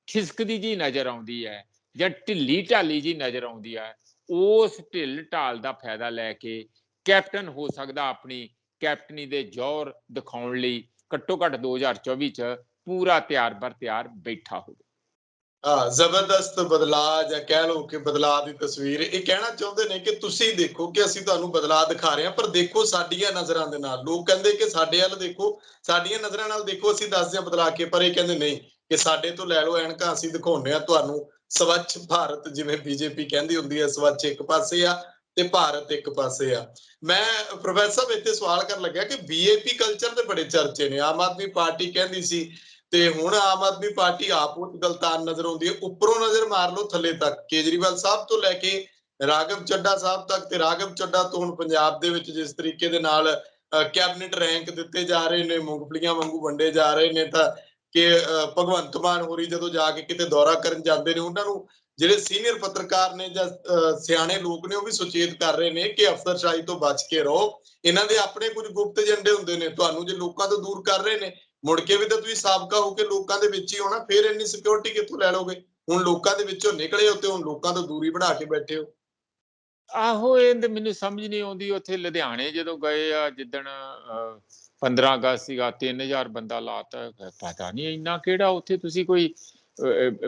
ਖਿਸਕਦੀ ਜੀ ਨਜ਼ਰ ਆਉਂਦੀ ਹੈ ਜਾਂ ਢਿੱਲੀ ਢਾਲੀ ਜੀ ਨਜ਼ਰ ਆਉਂਦੀ ਹੈ, ਉਸ ਢਿੱਲ ਢਾਲ ਦਾ ਫਾਇਦਾ ਲੈ ਕੇ ਕੈਪਟਨ ਹੋ ਸਕਦਾ ਆਪਣੀ ਕੈਪਟਨੀ ਦੇ ਜ਼ੋਰ ਦਿਖਾਉਣ ਲਈ ਘੱਟੋ ਘੱਟ 2024 ਚ ਪੂਰਾ ਤਿਆਰ ਬਰ ਤਿਆਰ ਬੈਠਾ ਹੋਵੇ। ਜ਼ਬਰਦਸਤ ਬਦਲਾਅ ਜਾਂ ਕਹਿ ਲਓ ਕਿ ਬਦਲਾਅ ਦੀ ਤਸਵੀਰ ਇਹ ਕਹਿਣਾ ਚਾਹੁੰਦੇ ਨੇ ਕਿ ਤੁਸੀਂ ਦੇਖੋ ਕਿ ਅਸੀਂ ਤੁਹਾਨੂੰ ਬਦਲਾਅ ਦਿਖਾ ਰਹੇ ਹਾਂ, ਪਰ ਦੇਖੋ ਸਾਡੀਆਂ ਨਜ਼ਰਾਂ ਦੇ ਨਾਲ। ਲੋਕ ਕਹਿੰਦੇ ਕਿ ਸਾਡੇ ਵੱਲ ਦੇਖੋ, ਸਾਡੀਆਂ ਨਜ਼ਰਾਂ ਨਾਲ ਦੇਖੋ, ਅਸੀਂ ਦੱਸਦੇ ਹਾਂ ਬਦਲਾ ਕੇ। ਪਰ ਇਹ ਕਹਿੰਦੇ ਨਹੀਂ ਕਿ ਸਾਡੇ ਤੋਂ ਲੈ ਲਓ ਐਨਕਾਂ, ਅਸੀਂ ਦਿਖਾਉਂਦੇ ਹਾਂ ਤੁਹਾਨੂੰ ਸਵੱਛ ਭਾਰਤ। ਜਿਵੇਂ BJP ਕਹਿੰਦੀ ਹੁੰਦੀ ਹੈ, ਸਵੱਛ ਇੱਕ ਪਾਸੇ ਆ ਤੇ ਭਾਰਤ ਇੱਕ ਪਾਸੇ ਆ। ਮੈਂ ਪ੍ਰੋਫੈਸਰ ਸਾਹਿਬ ਇੱਥੇ ਸਵਾਲ ਕਰਨ ਲੱਗਿਆ ਕਿ BAP ਕਲਚਰ ਦੇ ਬੜੇ ਚਰਚੇ ਨੇ। ਆਮ ਆਦਮੀ ਪਾਰਟੀ ਕਹਿੰਦੀ ਸੀ ਤੇ ਹੁਣ ਆਮ ਆਦਮੀ ਪਾਰਟੀ ਆਪ ਉਹ ਗਲਤਾਨ ਨਜ਼ਰ ਆਉਂਦੀ ਹੈ। ਉੱਪਰੋਂ ਨਜ਼ਰ ਮਾਰ ਲਓ ਥੱਲੇ ਤੱਕ, ਕੇਜਰੀਵਾਲ ਸਾਹਿਬ ਤੋਂ ਲੈ ਕੇ ਰਾਘਵ ਚੱਡਾ ਸਾਹਿਬ ਤੱਕ, ਤੇ ਰਾਘਵ ਚੱਡਾ ਤੋਂ ਹੁਣ ਪੰਜਾਬ ਦੇ ਵਿੱਚ ਜਿਸ ਤਰੀਕੇ ਦੇ ਨਾਲ ਕੈਬਨਿਟ ਰੈਂਕ ਦਿੱਤੇ ਜਾ ਰਹੇ ਨੇ, ਮੂੰਗਫਲੀਆਂ ਵਾਂਗੂ ਵੰਡੇ ਜਾ ਰਹੇ ਨੇ, ਤਾਂ ਕਿ ਭਗਵੰਤ ਮਾਨ ਹੋਰੀ ਜਦੋਂ ਜਾ ਕੇ ਕਿਤੇ ਦੌਰਾ ਕਰਨ ਜਾਂਦੇ ਨੇ, ਉਹਨਾਂ ਨੂੰ ਜਿਹੜੇ ਸੀਨੀਅਰ ਪੱਤਰਕਾਰ ਨੇ ਜਾਂ ਸਿਆਣੇ ਲੋਕ ਨੇ ਉਹ ਵੀ ਸੁਚੇਤ ਕਰ ਰਹੇ ਨੇ ਕਿ ਅਫਸਰਸ਼ਾਹੀ ਤੋਂ ਬਚ ਕੇ ਰਹੋ। ਇਹਨਾਂ ਦੇ ਆਪਣੇ ਕੁਝ ਗੁਪਤ ਏਜੰਡੇ ਹੁੰਦੇ ਨੇ। ਤੁਹਾਨੂੰ ਜੇ ਲੋਕਾਂ ਤੋਂ ਦੂਰ ਕਰ ਰਹੇ ਨੇ, ਮੁੜ ਕੇ ਵੀ ਤਾਂ ਤੁਸੀਂ ਸਾਬਕਾ ਹੋ ਕੇ ਲੋਕਾਂ ਦੇ ਵਿੱਚ ਹੀ ਹੋਣਾ, ਫਿਰ ਇੰਨੀ ਸਿਕਿਉਰਿਟੀ ਕਿੱਥੋਂ ਲੈ ਲਓਗੇ? ਹੁਣ ਲੋਕਾਂ ਦੇ ਵਿੱਚੋਂ ਨਿਕਲੇ ਹੋ ਤੇ ਹੁਣ ਲੋਕਾਂ ਤੋਂ ਦੂਰੀ ਬਣਾ ਕੇ ਬੈਠੇ ਹੋ। ਆਹੋ, ਇਹ ਤੇ ਮੈਨੂੰ ਸਮਝ ਨਹੀਂ ਆਉਂਦੀ। ਉੱਥੇ ਲੁਧਿਆਣੇ ਜਦੋਂ ਗਏ ਆ, ਜਿੱਦਣ 15 ਅਗਸਤ ਸੀਗਾ, 3000 ਬੰਦਾ ਲਾਤਾ। ਪਤਾ ਨਹੀਂ ਇੰਨਾ ਕਿਹੜਾ ਉੱਥੇ ਤੁਸੀਂ ਕੋਈ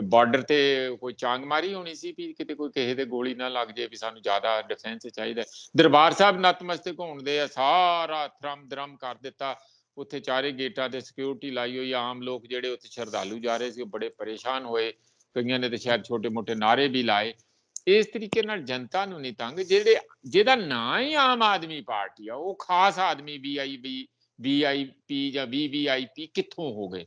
ਬਾਰਡਰ ਤੇ ਕੋਈ ਚਾਂਗ ਮਾਰੀ ਹੋਣੀ ਸੀ ਵੀ ਕਿਤੇ ਕੋਈ ਕਿਸੇ ਦੇ ਗੋਲੀ ਨਾ ਲੱਗ ਜੇ, ਵੀ ਸਾਨੂੰ ਜ਼ਿਆਦਾ ਡਿਫੈਂਸ ਚਾਹੀਦਾ। ਦਰਬਾਰ ਸਾਹਿਬ ਨਤਮਸਤਕ ਹੋਣਦੇ ਆ, ਸਾਰਾ ਥਰਮ ਦਰਮ ਕਰ ਦਿੱਤਾ। ਉੱਥੇ ਚਾਰੇ ਗੇਟਾਂ ਤੇ ਸਿਕਿਉਰਿਟੀ ਲਾਈ ਹੋਈ। ਆਮ ਲੋਕ ਜਿਹੜੇ ਉੱਥੇ ਸ਼ਰਧਾਲੂ ਜਾ ਰਹੇ ਸੀ ਉਹ ਬੜੇ ਪਰੇਸ਼ਾਨ ਹੋਏ। ਕਈਆਂ ਨੇ ਤੇ ਸ਼ਾਇਦ ਛੋਟੇ ਮੋਟੇ ਨਾਅਰੇ ਵੀ ਲਾਏ। ਇਸ ਤਰੀਕੇ ਨਾਲ ਜਨਤਾ ਨੂੰ ਨਹੀਂ ਤੰਗ। ਜਿਹਦਾ ਨਾਂ ਹੀ ਆਮ ਆਦਮੀ ਪਾਰਟੀ ਆ, ਉਹ ਖਾਸ ਆਦਮੀ VIP ਜਾਂ VVIP ਕਿੱਥੋਂ ਹੋ ਗਏ?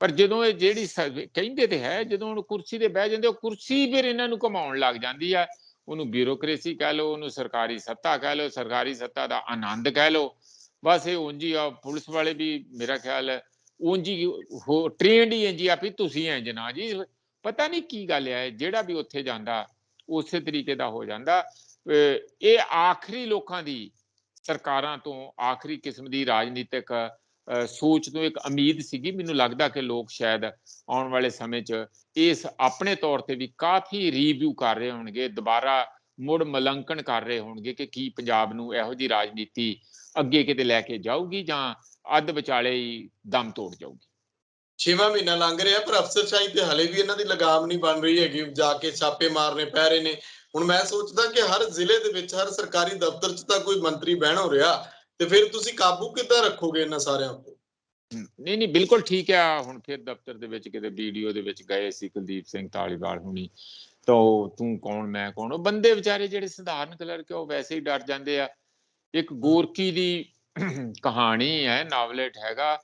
ਪਰ ਜਦੋਂ ਇਹ ਜਿਹੜੀ ਕਹਿੰਦੇ ਤੇ ਹੈ, ਜਦੋਂ ਹੁਣ ਕੁਰਸੀ ਤੇ ਬਹਿ ਜਾਂਦੇ, ਉਹ ਕੁਰਸੀ ਫਿਰ ਇਹਨਾਂ ਨੂੰ ਘੁਮਾਉਣ ਲੱਗ ਜਾਂਦੀ ਆ। ਉਹਨੂੰ ਬਿਊਰੋਕ੍ਰੇਸੀ ਕਹਿ ਲਓ, ਉਹਨੂੰ ਸਰਕਾਰੀ ਸੱਤਾ ਕਹਿ ਲਓ, ਸਰਕਾਰੀ ਸੱਤਾ ਦਾ ਆਨੰਦ ਕਹਿ ਲਓ। ਬਸ ਇਹ ਉਂਝ ਹੀ ਆ। ਪੁਲਿਸ ਵਾਲੇ ਵੀ ਮੇਰਾ ਖਿਆਲ ਹੈ ਉਂਝ ਹੀ ਟ੍ਰੇਨਡ ਹੀ ਇੰਝ ਆ ਵੀ ਤੁਸੀਂ ਇੰਝ ਨਾ ਜੀ। ਪਤਾ ਨਹੀਂ ਕੀ ਗੱਲ ਹੈ, ਜਿਹੜਾ ਵੀ ਉੱਥੇ ਜਾਂਦਾ ਉਸੇ ਤਰੀਕੇ ਦਾ ਹੋ ਜਾਂਦਾ। ਇਹ ਆਖਰੀ ਲੋਕਾਂ ਦੀ ਸਰਕਾਰਾਂ ਤੋਂ ਆਖਰੀ ਕਿਸਮ ਦੀ ਰਾਜਨੀਤਿਕ ਸੋਚ ਤੋਂ ਇੱਕ ਉਮੀਦ ਸੀਗੀ। ਮੈਨੂੰ ਲੱਗਦਾ ਕਿ ਲੋਕ ਸ਼ਾਇਦ ਆਉਣ ਵਾਲੇ ਸਮੇਂ 'ਚ ਇਸ ਆਪਣੇ ਤੌਰ ਤੇ ਵੀ ਕਾਫੀ ਰੀਵਿਊ ਕਰ ਰਹੇ ਹੋਣਗੇ, ਦੁਬਾਰਾ ਮੁੜ ਮੁਲਾਂਕਣ ਕਰ ਰਹੇ ਹੋਣਗੇ ਕਿ ਕੀ ਪੰਜਾਬ ਨੂੰ ਇਹੋ ਜਿਹੀ ਰਾਜਨੀਤੀ ਅੱਗੇ ਕਿਤੇ ਲੈ ਕੇ ਜਾਊਗੀ ਜਾਂ ਅੱਧ ਵਿਚਾਲੇ ਹੀ ਦਮ ਤੋੜ ਜਾਊਗੀ। 6ਵਾਂ ਮਹੀਨਾ ਲੰਘ ਰਿਹਾ ਪਰ ਅਫਸਰਸ਼ਾਹੀ ਤੇ ਹਲੇ ਵੀ ਇਹਨਾਂ ਦੀ ਲਗਾਮ ਨਹੀਂ ਬਣ ਰਹੀ ਹੈਗੀ, ਜਾ ਕੇ ਛਾਪੇ ਮਾਰਨੇ ਪੈ ਰਹੇ ਨੇ। ਹੁਣ ਮੈਂ ਸੋਚਦਾ ਕਿ ਹਰ ਜ਼ਿਲ੍ਹੇ ਦੇ ਵਿੱਚ ਹਰ ਸਰਕਾਰੀ ਦਫ਼ਤਰ 'ਚ ਤਾਂ ਕੋਈ ਮੰਤਰੀ ਬਹਿਣ ਹੋ ਰਿਹਾ, ਤੇ ਫਿਰ ਤੁਸੀਂ ਕਾਬੂ ਕਿੱਦਾਂ ਰੱਖੋਗੇ ਇਹਨਾਂ ਸਾਰਿਆਂ ਉੱਤੇ? ਨਹੀਂ ਨਹੀਂ, ਬਿਲਕੁਲ ਠੀਕ ਆ। ਹੁਣ ਫਿਰ ਦਫ਼ਤਰ ਦੇ ਵਿੱਚ ਕਿਤੇ ਵੀਡੀਓ ਦੇ ਵਿੱਚ ਗਏ ਸੀ ਕੁਲਦੀਪ ਸਿੰਘ ਧਾਲੀਵਾਲ ਹੁਣੀ, ਤਾਂ ਤੂੰ ਕੌਣ ਮੈਂ ਕੌਣ, ਉਹ ਬੰਦੇ ਵਿਚਾਰੇ ਜਿਹੜੇ ਸਧਾਰਨ ਕਲਰਕ ਉਹ ਵੈਸੇ ਹੀ ਡਰ ਜਾਂਦੇ ਆ। ਇੱਕ ਗੋਰਕੀ ਦੀ ਕਹਾਣੀ ਹੈ, ਨਾਵਲੇਟ ਹੈਗਾ,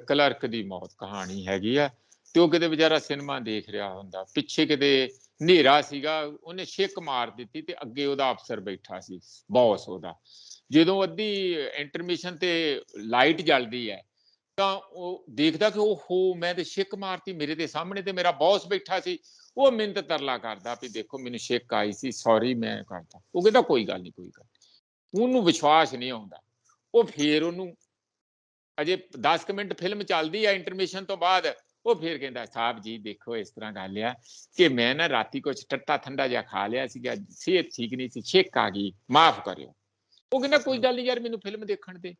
ਕਲਰਕ ਦੀ ਮੌਤ ਕਹਾਣੀ ਹੈਗੀ ਆ, ਤੇ ਉਹ ਕਿਤੇ ਵਿਚਾਰਾ ਸਿਨੇਮਾ ਦੇਖ ਰਿਹਾ ਹੁੰਦਾ, ਪਿੱਛੇ ਕਿਤੇ ਹਨੇਰਾ ਸੀਗਾ, ਉਹਨੇ ਛਿੱਕ ਮਾਰ ਦਿੱਤੀ ਤੇ ਅੱਗੇ ਉਹਦਾ ਅਫਸਰ ਬੈਠਾ ਸੀ, ਬੌਸ ਉਹਦਾ। ਜਦੋਂ ਅੱਧੀ ਇੰਟਰਮਿਸ਼ਨ ਤੇ ਲਾਈਟ ਜਲਦੀ ਹੈ ਤਾਂ ਉਹ ਦੇਖਦਾ ਕਿ ਉਹ ਮੈਂ ਤੇ ਛਿੱਕ ਮਾਰਤੀ, ਮੇਰੇ ਦੇ ਸਾਹਮਣੇ ਤੇ ਮੇਰਾ ਬੌਸ ਬੈਠਾ ਸੀ। ਉਹ ਮਿੰਨਤ ਤਰਲਾ ਕਰਦਾ ਵੀ ਦੇਖੋ ਮੈਨੂੰ ਛਿੱਕ ਆਈ ਸੀ, ਸੌਰੀ ਮੈਂ ਕਰਦਾ। ਉਹ ਕਹਿੰਦਾ ਕੋਈ ਗੱਲ ਨਹੀਂ, ਕੋਈ ਗੱਲ। ਉਹਨੂੰ ਵਿਸ਼ਵਾਸ ਨਹੀਂ ਆਉਂਦਾ। ਉਹ ਫੇਰ ਉਹਨੂੰ ਅਜੇ 10 ਮਿੰਟ ਫਿਲਮ ਚੱਲਦੀ ਆ ਇੰਟਰਮਿਸ਼ਨ ਤੋਂ ਬਾਅਦ, ਉਹ ਫੇਰ ਕਹਿੰਦਾ ਸਾਹਿਬ ਜੀ ਦੇਖੋ ਇਸ ਤਰ੍ਹਾਂ ਗੱਲ ਆ ਕਿ ਮੈਂ ਨਾ ਰਾਤੀ ਕੁਝ ਟੱਟਾ ਠੰਡਾ ਜਿਹਾ ਖਾ ਲਿਆ ਸੀਗਾ, ਸਿਹਤ ਠੀਕ ਨਹੀਂ ਸੀ, ਛਿੱਕ ਆ ਗਈ, ਮਾਫ ਕਰਿਓ। ਉਹ ਕਹਿੰਦਾ ਕੋਈ ਗੱਲ ਨਹੀਂ ਯਾਰ, ਮੈਨੂੰ ਫਿਲਮ ਦੇਖਣ ਦੇ।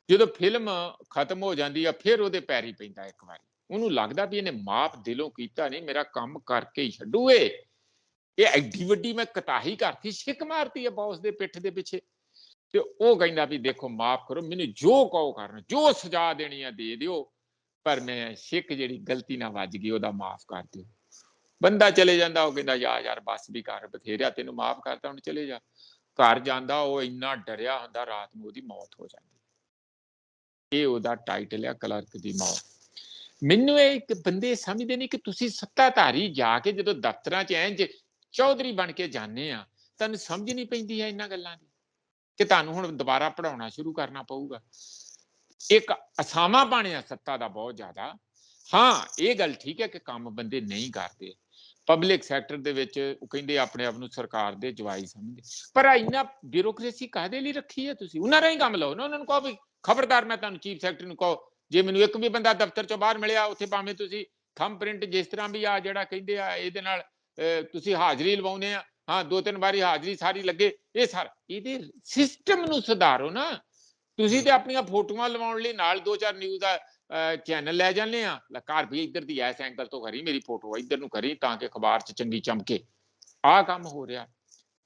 ਜਦੋਂ ਫਿਲਮ ਖਤਮ ਹੋ ਜਾਂਦੀ ਆ ਫਿਰ ਉਹਦੇ ਪੈਰੀ ਪੈਂਦਾ ਇੱਕ ਵਾਰੀ। ਉਹਨੂੰ ਲੱਗਦਾ ਵੀ ਇਹਨੇ ਮਾਫ ਦਿਲੋਂ ਕੀਤਾ ਨਹੀਂ, ਮੇਰਾ ਕੰਮ ਕਰਕੇ ਹੀ ਛੱਡੂ ਇਹ ਐਡੀ ਵੱਡੀ ਮੈਂ ਕਤਾਹੀ ਕਰਤੀ, ਛਿੱਕ ਮਾਰਤੀ ਆ ਬੌਸ ਦੇ ਪਿੱਠ ਦੇ ਪਿੱਛੇ। ਤੇ ਉਹ ਕਹਿੰਦਾ ਵੀ ਦੇਖੋ ਮਾਫ ਕਰੋ, ਮੈਨੂੰ ਜੋ ਕਹੋ ਕਰਨ, ਜੋ ਸਜ਼ਾ ਦੇਣੀ ਆ ਦੇ ਦਿਓ, ਪਰ ਮੈਂ ਛਿੱਕ ਜਿਹੜੀ ਗਲਤੀ ਨਾਲ ਵੱਜ ਗਈ ਉਹਦਾ ਮਾਫ ਕਰ ਦਿਓ। ਬੰਦਾ ਚਲੇ ਜਾਂਦਾ। ਉਹ ਕਹਿੰਦਾ ਯਾਰ ਬਸ ਵੀ ਕਰ, ਬਥੇਰਿਆ ਤੈਨੂੰ ਮਾਫ ਕਰਤਾ, ਹੁਣ ਚਲੇ ਜਾ। ਘਰ ਜਾਂਦਾ, ਉਹ ਇੰਨਾ ਡਰਿਆ ਹੁੰਦਾ, ਰਾਤ ਨੂੰ ਉਹਦੀ ਮੌਤ ਹੋ ਜਾਂਦੀ। ਇਹ ਉਹਦਾ ਟਾਈਟਲ ਹੈ, ਕਲਰਕ ਦੀ ਮੌਤ। ਮੈਨੂੰ ਇਹ ਇੱਕ ਬੰਦੇ ਸਮਝਦੇ ਨਹੀਂ ਕਿ ਤੁਸੀਂ ਸੱਤਾਧਾਰੀ ਜਾ ਕੇ ਜਦੋਂ ਦਫ਼ਤਰਾਂ 'ਚ ਇੰਜ ਚੌਧਰੀ ਬਣ ਕੇ ਜਾਂਦੇ ਆ, ਤੁਹਾਨੂੰ ਸਮਝ ਨਹੀਂ ਪੈਂਦੀ ਹੈ ਇਹਨਾਂ ਗੱਲਾਂ ਦੀ ਕਿ ਤੁਹਾਨੂੰ ਹੁਣ ਦੁਬਾਰਾ ਪੜਾਉਣਾ ਸ਼ੁਰੂ ਕਰਨਾ ਪਊਗਾ। ਇੱਕ ਅਸਾਮਾ ਬਣਿਆ ਸੱਤਾ ਦਾ ਬਹੁਤ ਜ਼ਿਆਦਾ। ਹਾਂ, ਇਹ ਗੱਲ ਠੀਕ ਹੈ ਕਿ ਕੰਮ ਬੰਦੇ ਨਹੀਂ ਕਰਦੇ ਪਬਲਿਕ ਸੈਕਟਰ ਦੇ ਵਿੱਚ, ਉਹ ਕਹਿੰਦੇ ਆਪਣੇ ਆਪ ਨੂੰ ਸਰਕਾਰ ਦੇ ਜਵਾਈ ਸਮਝਦੇ, ਪਰ ਇੰਨਾ ਬਿਊਰੋਕ੍ਰੇਸੀ ਕਾਹਦੇ ਲਈ ਰੱਖੀ ਹੈ ਤੁਸੀਂ? ਉਹਨਾਂ ਰਾਹੀਂ ਕੰਮ ਲਓ ਨਾ, ਉਹਨਾਂ ਨੂੰ ਕਹੋ ਵੀ ਖਬਰਦਾਰ, ਮੈਂ ਤੁਹਾਨੂੰ ਚੀਫ ਸੈਕਟਰੀ ਨੂੰ ਕਹੋ ਜੇ ਮੈਨੂੰ ਇੱਕ ਵੀ ਬੰਦਾ ਦਫ਼ਤਰ ਚੋਂ ਬਾਹਰ ਮਿਲਿਆ, ਉੱਥੇ ਭਾਵੇਂ ਤੁਸੀਂ ਥੰਬ ਪ੍ਰਿੰਟ ਜਿਸ ਤਰ੍ਹਾਂ ਵੀ ਆ ਜਿਹੜਾ ਕਹਿੰਦੇ ਆ ਇਹਦੇ ਨਾਲ ਤੁਸੀਂ ਹਾਜ਼ਰੀ ਲਵਾਉਂਦੇ ਆ, ਹਾਂ 2-3 ਵਾਰੀ ਹਾਜ਼ਰੀ ਸਾਰੀ ਲੱਗੇ, ਇਹ ਸਾਰਾ ਇਹਦੇ ਸਿਸਟਮ ਨੂੰ ਸੁਧਾਰੋ ਨਾ। ਤੁਸੀਂ ਤੇ ਆਪਣੀਆਂ ਫੋਟੋਆਂ ਲਵਾਉਣ ਲਈ ਨਾਲ 2-4 ਨਿਊਜ਼ ਦਾ ਚੈਨਲ ਲੈ ਜਾਂਦੇ ਆ, ਘਰ ਵੀ ਇੱਧਰ ਦੀ ਐਸ ਐਂਗਲ ਤੋਂ ਕਰੀ, ਮੇਰੀ ਫੋਟੋ ਇੱਧਰ ਨੂੰ ਕਰੀ ਤਾਂ ਕਿ ਅਖਬਾਰ 'ਚ ਚੰਗੀ ਚਮਕੇ। ਆਹ ਕੰਮ ਹੋ ਰਿਹਾ,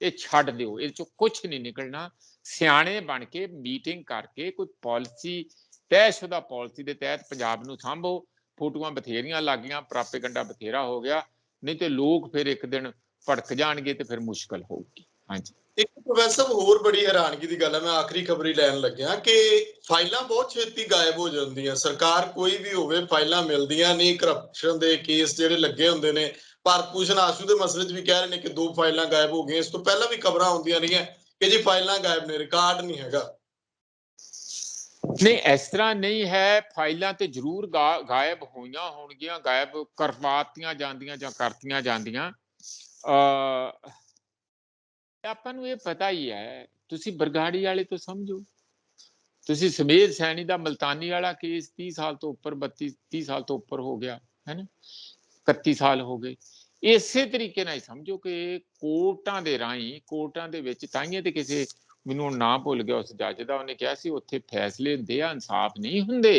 ਇਹ ਛੱਡ ਦਿਓ, ਇਹ 'ਚੋਂ ਕੁਛ ਨਹੀਂ ਨਿਕਲਣਾ। ਸਿਆਣੇ ਬਣ ਕੇ ਮੀਟਿੰਗ ਕਰਕੇ ਕੋਈ ਪਾਲਿਸੀ ਤੈਅਸ਼ੁਦਾ ਪਾਲਿਸੀ ਦੇ ਤਹਿਤ ਪੰਜਾਬ ਨੂੰ ਸਾਂਭੋ। ਫੋਟੋਆਂ ਬਥੇਰੀਆਂ ਲੱਗ ਗਈਆਂ, ਪ੍ਰਾਪੇਗੰਡਾ ਬਥੇਰਾ ਹੋ ਗਿਆ, ਨਹੀਂ ਤੇ ਲੋਕ ਫਿਰ ਇੱਕ ਦਿਨ ਭੜਕ ਜਾਣਗੇ ਤੇ ਫਿਰ ਮੁਸ਼ਕਲ ਹੋਊਗੀ। ਹਾਂਜੀ, ਇੱਕ ਪ੍ਰੋਫੈਸਰ ਹੋਰ ਬੜੀ ਹੈਰਾਨਗੀ ਦੀ ਗੱਲ ਹੈ, ਮੈਂ ਆਖਰੀ ਖਬਰੀ ਲੈਣ ਲੱਗਿਆ ਕਿ ਫਾਈਲਾਂ ਬਹੁਤ ਛੇਤੀ ਗਾਇਬ ਹੋ ਜਾਂਦੀਆਂ। ਸਰਕਾਰ ਕੋਈ ਵੀ ਹੋਵੇ, ਫਾਈਲਾਂ ਮਿਲਦੀਆਂ ਨਹੀਂ। ਕਰਪਸ਼ਨ ਦੇ ਕੇਸ ਜਿਹੜੇ ਲੱਗੇ ਹੁੰਦੇ ਨੇ, ਭਾਰਤ ਭੂਸ਼ਣ ਆਸ਼ੂ ਦੇ ਮਸਲੇ 'ਚ ਵੀ ਕਹਿ ਰਹੇ ਨੇ ਕਿ 2 ਫਾਈਲਾਂ ਗਾਇਬ ਹੋ ਗਈਆਂ। ਇਸ ਤੋਂ ਪਹਿਲਾਂ ਵੀ ਖਬਰਾਂ ਆਉਂਦੀਆਂ ਰਹੀਆਂ ਕਿ ਜੀ ਫਾਈਲਾਂ ਗਾਇਬ ਨੇ, ਰਿਕਾਰਡ ਨਹੀਂ ਹੈਗਾ। ਨਹੀਂ ਇਸ ਤਰ੍ਹਾਂ ਨਹੀਂ ਹੈ, ਫਾਈਲਾਂ ਤੇ ਜ਼ਰੂਰ ਗਾਇਬ ਹੋਈਆਂ ਹੋਣਗੀਆਂ, ਗਾਇਬ ਕਰਵਾਤੀਆਂ ਜਾਂਦੀਆਂ ਜਾਂ ਕਰਤੀਆਂ ਜਾਂਦੀਆਂ। ਆਪਾਂ ਨੂੰ ਇਹ ਪਤਾ ਹੀ ਹੈ, ਤੁਸੀਂ ਬਰਗਾੜੀ ਵਾਲੇ ਤੋਂ ਸਮਝੋ, ਤੁਸੀਂ ਸਮੇਧ ਸੈਣੀ ਦਾ ਮਲਤਾਨੀ ਵਾਲਾ ਕੇਸ 30 ਸਾਲ ਤੋਂ ਉੱਪਰ 32-30 ਸਾਲ ਤੋਂ ਉੱਪਰ ਹੋ ਗਿਆ ਹੈ ਨਾ, 31 ਸਾਲ ਹੋ ਗਏ। ਇਸੇ ਤਰੀਕੇ ਨਾਲ ਹੀ ਸਮਝੋ ਕਿ ਕੋਰਟਾਂ ਦੇ ਰਾਹੀਂ, ਕੋਰਟਾਂ ਦੇ ਵਿੱਚ ਤਾਈਆਂ ਤੇ ਕਿਸੇ, ਮੈਨੂੰ ਨਾਂ ਭੁੱਲ ਗਿਆ ਉਸ ਜੱਜ ਦਾ, ਉਹਨੇ ਕਿਹਾ ਸੀ ਉੱਥੇ ਫੈਸਲੇ ਹੁੰਦੇ ਆ, ਇਨਸਾਫ ਨਹੀਂ ਹੁੰਦੇ।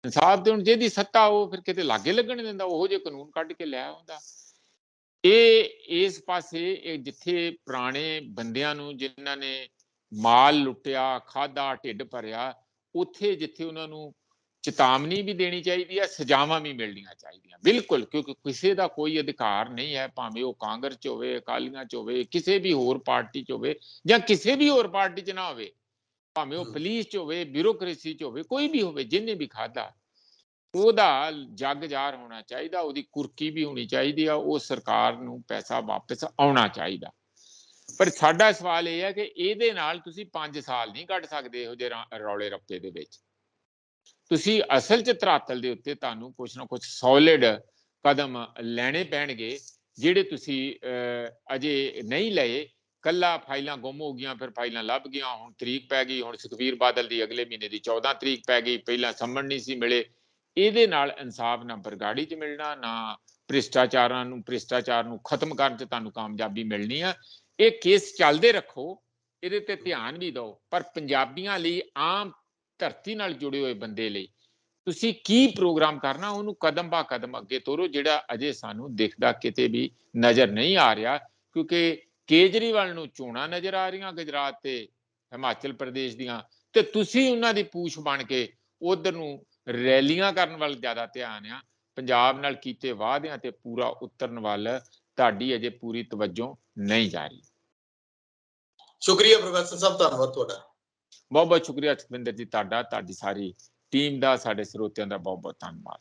ਇਨਸਾਫ ਤੇ ਹੁਣ ਜਿਹਦੀ ਸੱਤਾ ਉਹ ਫਿਰ ਕਿਤੇ ਲਾਗੇ ਲੱਗਣ ਦਿੰਦਾ, ਉਹੋ ਜਿਹੇ ਕਾਨੂੰਨ ਕੱਢ ਕੇ ਲੈ ਆਉਂਦਾ। ਇਹ ਇਸ ਪਾਸੇ ਜਿੱਥੇ ਪੁਰਾਣੇ ਬੰਦਿਆਂ ਨੂੰ ਜਿਨ੍ਹਾਂ ਨੇ ਮਾਲ ਲੁੱਟਿਆ, ਖਾਦਾ, ਢਿੱਡ ਭਰਿਆ, ਉੱਥੇ ਜਿੱਥੇ ਉਹਨਾਂ ਨੂੰ ਚੇਤਾਵਨੀ ਵੀ ਦੇਣੀ ਚਾਹੀਦੀ ਹੈ, ਸਜ਼ਾਵਾਂ ਵੀ ਮਿਲਣੀਆਂ ਚਾਹੀਦੀਆਂ, ਬਿਲਕੁਲ। ਕਿਉਂਕਿ ਕਿਸੇ ਦਾ ਕੋਈ ਅਧਿਕਾਰ ਨਹੀਂ ਹੈ, ਭਾਵੇਂ ਉਹ ਕਾਂਗਰਸ 'ਚ ਹੋਵੇ, ਅਕਾਲੀਆਂ 'ਚ ਹੋਵੇ, ਕਿਸੇ ਵੀ ਹੋਰ ਪਾਰਟੀ 'ਚ ਹੋਵੇ ਜਾਂ ਕਿਸੇ ਵੀ ਹੋਰ ਪਾਰਟੀ 'ਚ ਨਾ ਹੋਵੇ, ਭਾਵੇਂ ਉਹ ਪੁਲਿਸ 'ਚ ਹੋਵੇ, ਬਿਊਰੋਕ੍ਰੇਸੀ 'ਚ ਹੋਵੇ, ਕੋਈ ਵੀ ਹੋਵੇ, ਜਿਹਨੇ ਵੀ ਖਾਦਾ, ਉਹਦਾ ਜੱਗ ਜ਼ਾਹਰ ਹੋਣਾ ਚਾਹੀਦਾ, ਉਹਦੀ ਕੁਰਕੀ ਵੀ ਹੋਣੀ ਚਾਹੀਦੀ ਆ, ਉਹ ਸਰਕਾਰ ਨੂੰ ਪੈਸਾ ਵਾਪਸ ਆਉਣਾ ਚਾਹੀਦਾ। ਪਰ ਸਾਡਾ ਸਵਾਲ ਇਹ ਹੈ ਕਿ ਇਹਦੇ ਨਾਲ ਤੁਸੀਂ 5 ਸਾਲ ਨਹੀਂ ਕੱਢ ਸਕਦੇ ਇਹੋ ਜਿਹੇ ਰੌਲੇ ਰੱਪੇ ਦੇ ਵਿੱਚ। ਤੁਸੀਂ ਅਸਲ 'ਚ ਧਰਾਤਲ ਦੇ ਉੱਤੇ ਤੁਹਾਨੂੰ ਕੁਛ ਨਾ ਕੁਛ ਸੋਲਿਡ ਕਦਮ ਲੈਣੇ ਪੈਣਗੇ, ਜਿਹੜੇ ਤੁਸੀਂ ਅਜੇ ਨਹੀਂ ਲਏ, ਕੱਲਾ ਫਾਈਲਾਂ ਗੁੰਮ ਹੋ ਗਈਆਂ, ਫਿਰ ਫਾਈਲਾਂ ਲੱਭ ਗਈਆਂ, ਹੁਣ ਤਰੀਕ ਪੈ ਗਈ, ਹੁਣ ਸੁਖਬੀਰ ਬਾਦਲ ਦੀ ਅਗਲੇ ਮਹੀਨੇ ਦੀ 14 ਤਰੀਕ ਪੈ ਗਈ, ਪਹਿਲਾਂ ਸੰਮਣ ਨਹੀਂ ਸੀ ਮਿਲੇ। ਇਹਦੇ ਨਾਲ ਇਨਸਾਫ ਨਾ ਬਰਗਾੜੀ 'ਚ ਮਿਲਣਾ, ਨਾ ਭ੍ਰਿਸ਼ਟਾਚਾਰ ਨੂੰ ਖਤਮ ਕਰਨ 'ਚ ਤੁਹਾਨੂੰ ਕਾਮਯਾਬੀ ਮਿਲਣੀ ਆ। ਇਹ ਕੇਸ ਚੱਲਦੇ ਰੱਖੋ, ਇਹਦੇ ਤੇ ਧਿਆਨ ਵੀ ਦਿਓ, ਪਰ ਪੰਜਾਬੀਆਂ ਲਈ, ਆਮ ਧਰਤੀ ਨਾਲ ਜੁੜੇ ਹੋਏ ਬੰਦੇ ਲਈ ਤੁਸੀਂ ਕੀ ਪ੍ਰੋਗਰਾਮ ਕਰਨਾ, ਉਹਨੂੰ ਕਦਮ ਬਾ ਕਦਮ ਅੱਗੇ ਤੋਰੋ, ਜਿਹੜਾ ਅਜੇ ਸਾਨੂੰ ਦਿਖਦਾ ਕਿਤੇ ਵੀ ਨਜ਼ਰ ਨਹੀਂ ਆ ਰਿਹਾ। ਕਿਉਂਕਿ ਕੇਜਰੀਵਾਲ ਨੂੰ ਚੋਣਾਂ ਨਜ਼ਰ ਆ ਰਹੀਆਂ ਗੁਜਰਾਤ ਤੇ ਹਿਮਾਚਲ ਪ੍ਰਦੇਸ਼ ਦੀਆਂ, ਤੇ ਤੁਸੀਂ ਉਹਨਾਂ ਦੀ ਪੂਛ ਬਣ ਕੇ ਉਧਰ ਨੂੰ ਰੈਲੀਆਂ ਕਰਨ ਵੱਲ ਜ਼ਿਆਦਾ ਧਿਆਨ ਆ। ਪੰਜਾਬ ਨਾਲ ਕੀਤੇ ਵਾਅਦਿਆਂ ਤੇ ਪੂਰਾ ਉਤਰਨ ਵੱਲ ਤੁਹਾਡੀ ਅਜੇ ਪੂਰੀ ਤਵੱਜੋ ਨਹੀਂ ਜਾ ਰਹੀ। ਸ਼ੁਕਰੀਆ ਪ੍ਰੋਫੈਸਰ ਸਾਹਿਬ, ਧੰਨਵਾਦ ਤੁਹਾਡਾ। ਬਹੁਤ ਬਹੁਤ ਸ਼ੁਕਰੀਆ ਸੁਖਵਿੰਦਰ ਜੀ, ਤੁਹਾਡਾ, ਤੁਹਾਡੀ ਸਾਰੀ ਟੀਮ ਦਾ, ਸਾਡੇ ਸਰੋਤਿਆਂ ਦਾ ਬਹੁਤ ਬਹੁਤ ਧੰਨਵਾਦ।